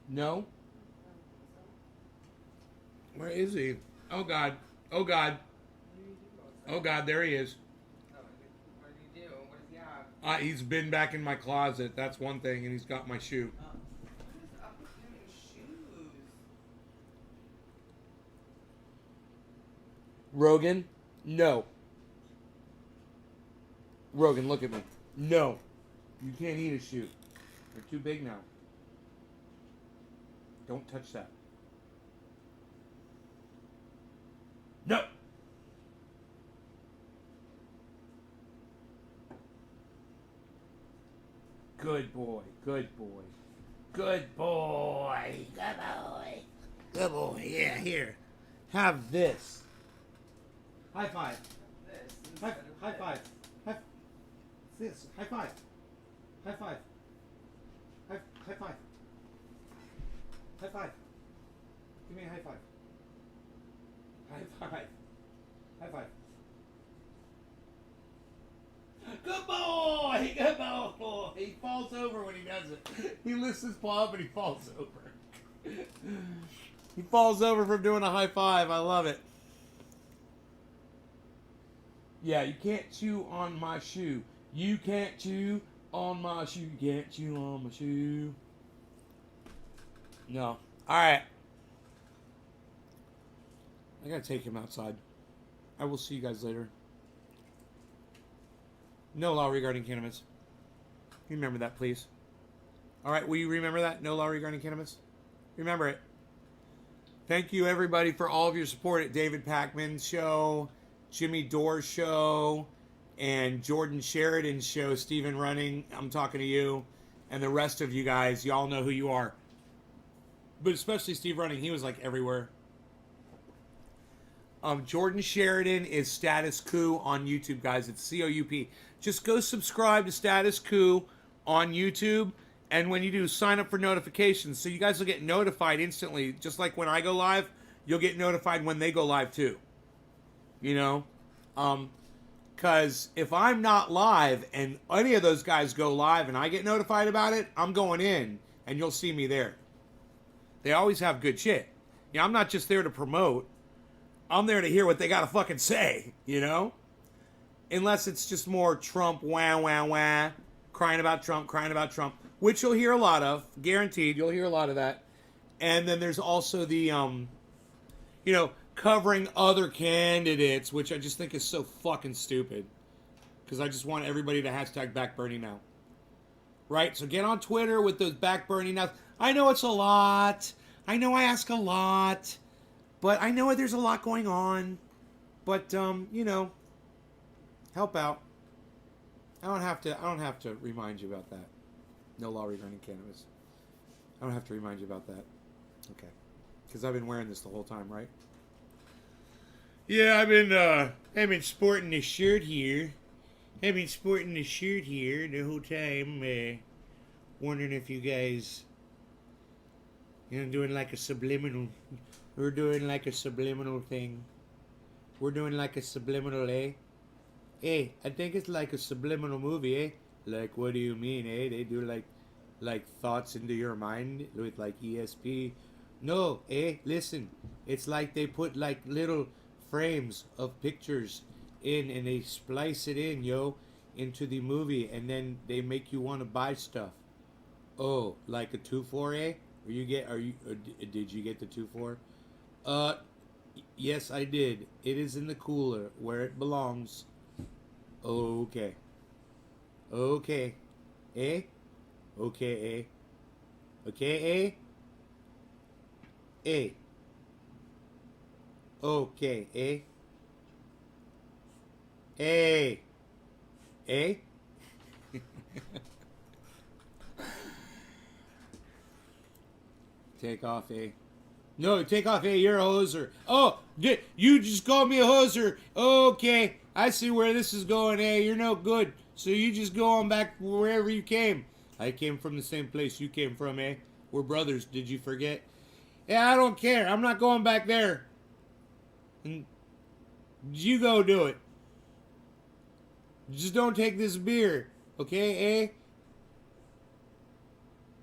No? Where is he? Oh God. Oh God. Oh God, there he is. What did he do? What does he have? He's been back in my closet. That's one thing, and he's got my shoe. What is up with him and shoes? Rogan? No. Rogan, look at me. No. You can't eat a shoe. They're too big now. Don't touch that. No. Good boy. Good boy. Good boy. Good boy. Good boy. Yeah, here. Have this. High five. High five. This. High five. High five. High five. High five. Give me a high five. High five. High five. Good boy! Good boy! He falls over when he does it. He lifts his paw up and he falls over. He falls over from doing a high five. I love it. Yeah, you can't chew on my shoe. You can't chew on my shoe. You can't chew on my shoe. No. Alright. I gotta take him outside. I will see you guys later. No law regarding cannabis. Remember that, please. Alright, will you remember that? No law regarding cannabis? Remember it. Thank you, everybody, for all of your support at David Pakman's show, Jimmy Dore's show, and Jordan Sheridan's show, Stephen Running. I'm talking to you. And the rest of you guys, y'all know who you are. But especially Steve Running, he was like everywhere. Jordan Sheridan is Status Coup on YouTube, guys. It's C-O-U-P. Just go subscribe to Status Coup on YouTube. And when you do, sign up for notifications. So you guys will get notified instantly. Just like when I go live, you'll get notified when they go live too. You know? Because if I'm not live and any of those guys go live and I get notified about it, I'm going in and you'll see me there. They always have good shit. You know, I'm not just there to promote. I'm there to hear what they got to fucking say, you know? Unless it's just more Trump, wah, wah, wah, crying about Trump, which you'll hear a lot of. Guaranteed, you'll hear a lot of that. And then there's also the, you know, covering other candidates, which I just think is so fucking stupid. Because I just want everybody to hashtag back Bernie now. Right? So get on Twitter with those back Bernie now. I know it's a lot. I know I ask a lot. But I know there's a lot going on. But, you know, help out. I don't have to remind you about that. No law regarding cannabis. I don't have to remind you about that. Okay. Because I've been wearing this the whole time, right? Yeah, I've been sporting this shirt here. I've been sporting this shirt here the whole time. Wondering if you guys, you know, doing like a subliminal. We're doing like a subliminal thing. We're doing like a subliminal, eh? Hey, I think it's like a subliminal movie, eh? Like, what do you mean, eh? They do like thoughts into your mind with like ESP. No, eh? Listen, it's like they put like little frames of pictures in and they splice it in, yo, into the movie, and then they make you want to buy stuff. Oh, like a 2-4, eh? Did you get the 2-4? Yes, I did. It is in the cooler where it belongs. Okay. Okay. Eh? Okay, eh? Okay, eh? Eh? Okay, eh? Eh? Eh? Take off, eh? No, take off, eh? You're a hoser. Oh, you just called me a hoser. Okay, I see where this is going, eh? You're no good. So you just go on back wherever you came. I came from the same place you came from, eh? We're brothers, did you forget? Yeah, I don't care. I'm not going back there. And you go do it. Just don't take this beer. Okay, eh?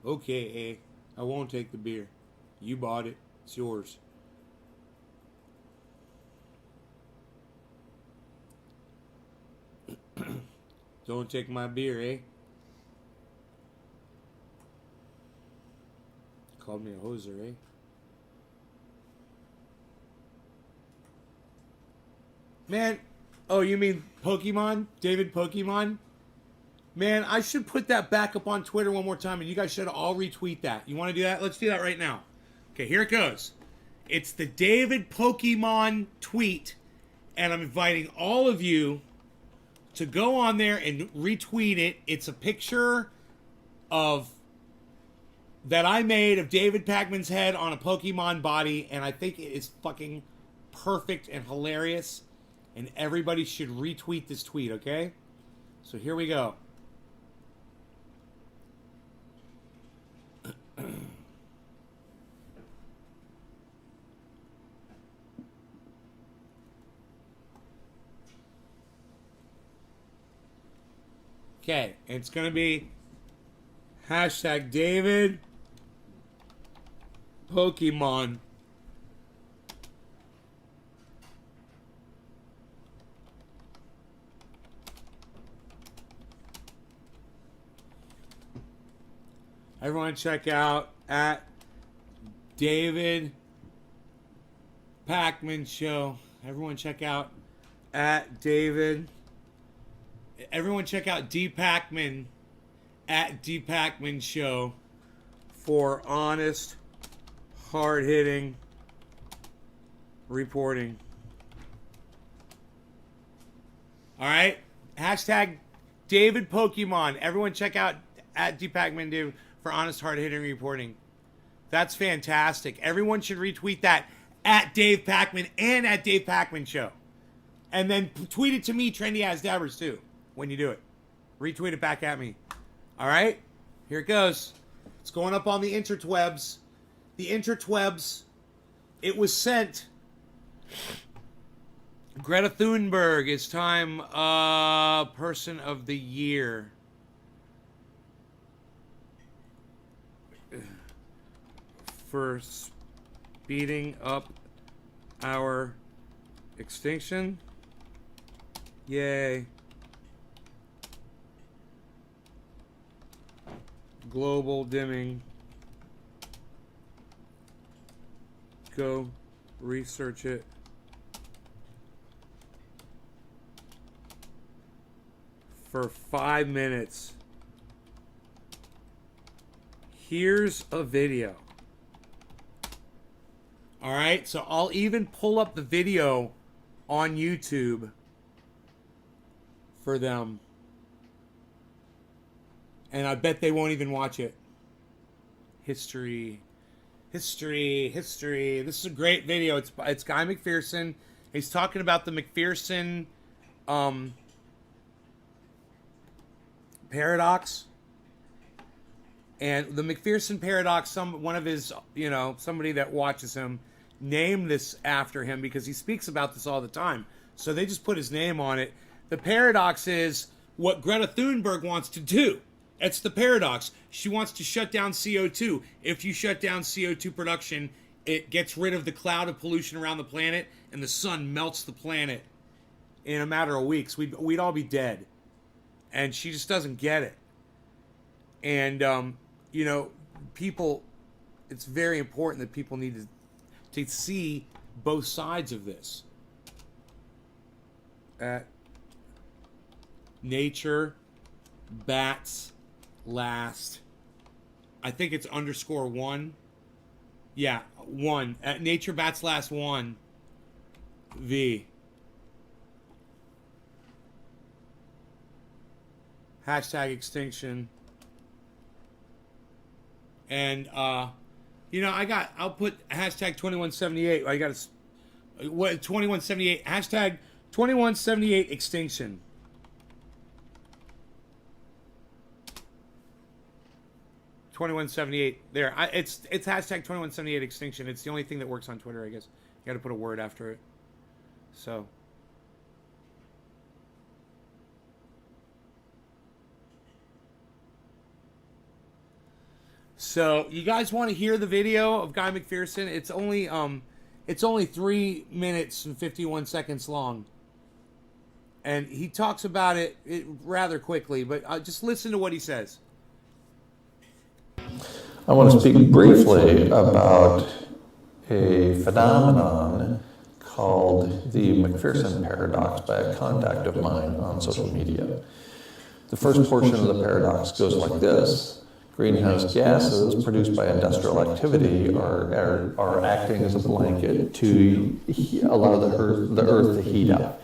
Okay, eh? I won't take the beer. You bought it. It's yours. Don't take my beer, eh? Called me a hoser, eh? Man, oh, you mean Pokemon? David Pokemon? Man, I should put that back up on Twitter one more time, and you guys should all retweet that. You want to do that? Let's do that right now. Okay, here it goes. It's the David Pokemon tweet, and I'm inviting all of you to go on there and retweet it. It's a picture of that I made of David Pakman's head on a Pokemon body, and I think it is fucking perfect and hilarious. And everybody should retweet this tweet, okay? So here we go. Okay, it's going to be hashtag David Pokemon. Everyone check out at David Pakman Show. Everyone check out at David. Everyone check out D Pakman at D Pakman Show for honest, hard-hitting reporting. All right? Hashtag David Pokemon. Everyone check out at D Pakman Dave for honest, hard-hitting reporting. That's fantastic. Everyone should retweet that at Dave Pakman and at Dave Pakman Show. And then tweet it to me, Trendy As Dabbers, too, when you do it. Retweet it back at me. All right? Here it goes. It's going up on the interwebs. The interwebs. It was sent Greta Thunberg is Time Person of the Year. For speeding up our extinction. Yay. Global dimming. Go research it. For 5 minutes. Here's a video. Alright, so I'll even pull up the video on YouTube for them. And I bet they won't even watch it. History. This is a great video. It's Guy McPherson. He's talking about the McPherson paradox. And the McPherson paradox, one of his, somebody that watches him named this after him because he speaks about this all the time. So they just put his name on it. The paradox is what Greta Thunberg wants to do. It's the paradox. She wants to shut down CO2. If you shut down CO2 production, it gets rid of the cloud of pollution around the planet, and the sun melts the planet in a matter of weeks. We'd all be dead. And she just doesn't get it. And, people, it's very important that people need to see both sides of this. Nature bats last. I think it's _1. Yeah, 1. Nature bats last 1. V. Hashtag extinction. And, I'll put hashtag 2178. I got 2178. Hashtag 2178 extinction. #2178 there. It's hashtag 2178 extinction. It's the only thing that works on Twitter, I guess. You got to put a word after it. So you guys want to hear the video of Guy McPherson? It's only 3 minutes and 51 seconds long, and he talks about it rather quickly. But just listen to what he says. I want to speak briefly about a phenomenon called the McPherson paradox by a contact of mine on social media. The first portion of the paradox goes like this. Greenhouse gases produced by industrial activity are acting as a blanket to allow the earth to heat up.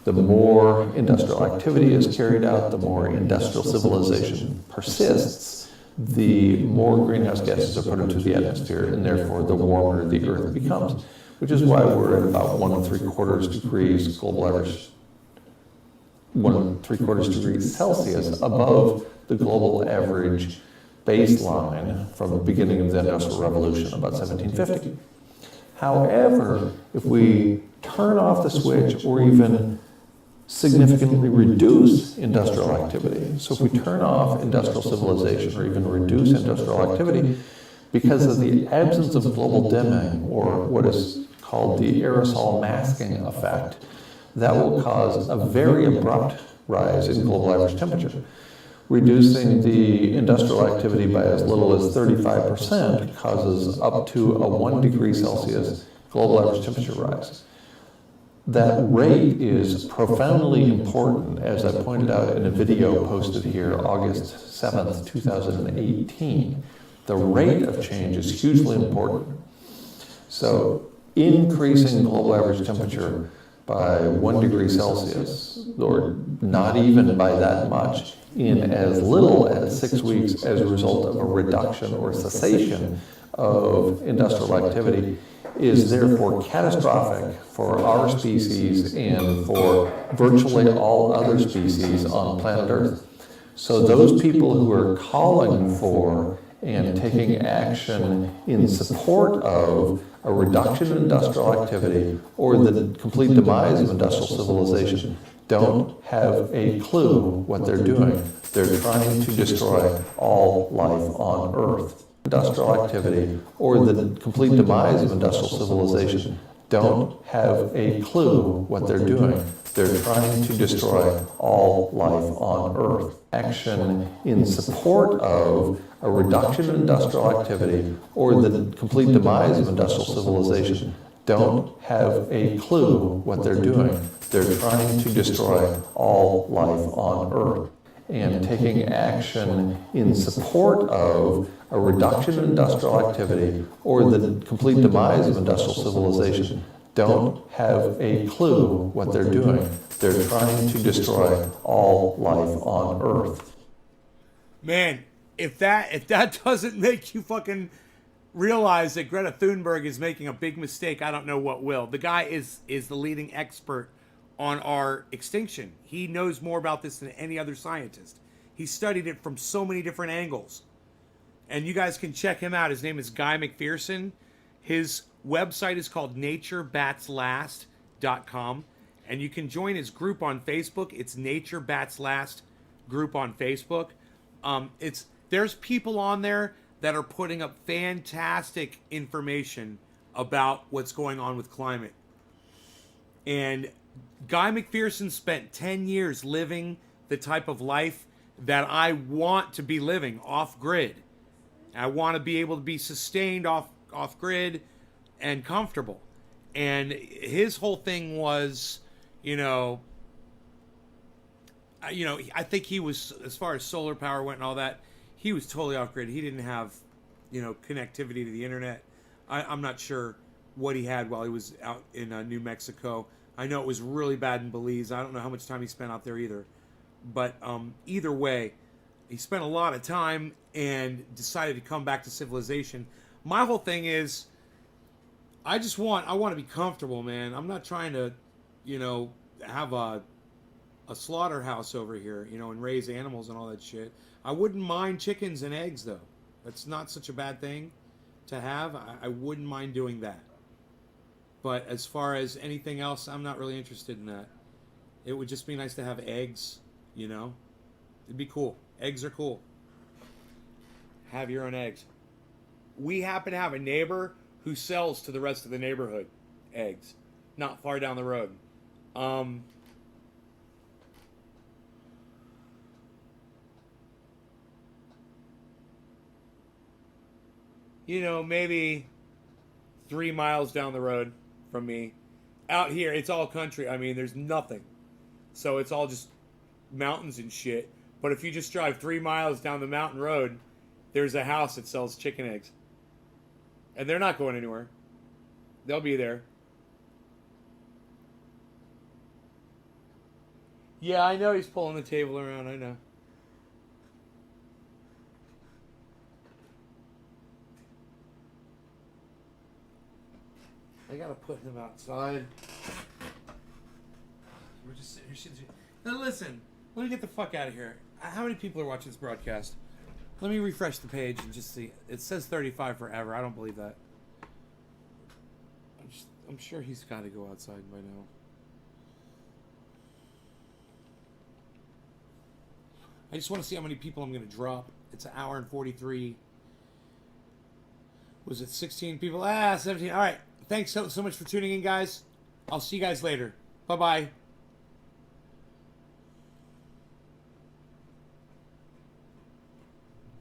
The more industrial activity is carried out, the more industrial civilization persists, the more greenhouse gases are put into the atmosphere, and therefore the warmer the earth becomes, which is why we're at about 1 3/4 degrees global average, 1 3/4 degrees Celsius above the global average baseline from the beginning of the Industrial Revolution, about 1750. However, if we turn off the switch or even significantly reduce industrial activity, so if we turn off industrial civilization or even reduce industrial activity, because of the absence of global dimming, or what is called the aerosol masking effect, that will cause a very abrupt rise in global average temperature. Reducing the industrial activity by as little as 35% causes up to a 1 degree Celsius global average temperature rise. That rate is profoundly important, as I pointed out in a video posted here August 7th, 2018. The rate of change is hugely important. So increasing global average temperature by 1 degree Celsius, or not even by that much, in as little as 6 weeks as a result of a reduction or cessation of industrial activity is therefore catastrophic for our species and for virtually all other species on planet Earth. So those people who are calling for and taking action in support of a reduction in industrial activity or the complete demise of industrial civilization don't have a clue what they're doing. They're trying to destroy all life on Earth. Industrial activity or the complete demise of industrial civilization don't have a clue what they're doing. They're trying to destroy all life on Earth. Action in support of a reduction in industrial activity or the complete demise of industrial civilization don't have a clue what they're doing. They're trying to destroy all life on Earth. And taking action in support of a reduction in industrial activity or the complete demise of industrial civilization don't have a clue what they're doing. They're trying to destroy all life on Earth. Man, if that doesn't make you fucking realize that Greta Thunberg is making a big mistake, I don't know what will. The guy is the leading expert on our extinction. He knows more about this than any other scientist. He studied it from so many different angles. And you guys can check him out. His name is Guy McPherson. His website is called naturebatslast.com. And you can join his group on Facebook. It's Nature Bats Last group on Facebook. There's people on there that are putting up fantastic information about what's going on with climate. And Guy McPherson spent 10 years living the type of life that I want to be living off-grid. I want to be able to be sustained off-grid and comfortable. And his whole thing was, I think he was, as far as solar power went and all that, he was totally off-grid. He didn't have, connectivity to the internet. I'm not sure what he had while he was out in New Mexico. I know it was really bad in Belize. I don't know how much time he spent out there either. But either way, he spent a lot of time and decided to come back to civilization. My whole thing is, I want to be comfortable, man. I'm not trying to, have a slaughterhouse over here, and raise animals and all that shit. I wouldn't mind chickens and eggs, though. That's not such a bad thing to have. I wouldn't mind doing that. But as far as anything else, I'm not really interested in that. It would just be nice to have eggs, It'd be cool. Eggs are cool. Have your own eggs. We happen to have a neighbor who sells to the rest of the neighborhood eggs. Not far down the road. Maybe 3 miles down the road from me. Out here, it's all country. I mean, there's nothing. So it's all just mountains and shit. But if you just drive 3 miles down the mountain road, there's a house that sells chicken eggs. And they're not going anywhere. They'll be there. Yeah, I know he's pulling the table around. I know. I gotta put him outside. We're just sitting here. Now listen, let me get the fuck out of here. How many people are watching this broadcast? Let me refresh the page and just see. It says 35 forever. I don't believe that. I'm sure he's got to go outside by now. I just want to see how many people I'm going to drop. It's an hour and 43. Was it 16 people? 17. All right. Thanks so much for tuning in, guys. I'll see you guys later. Bye-bye.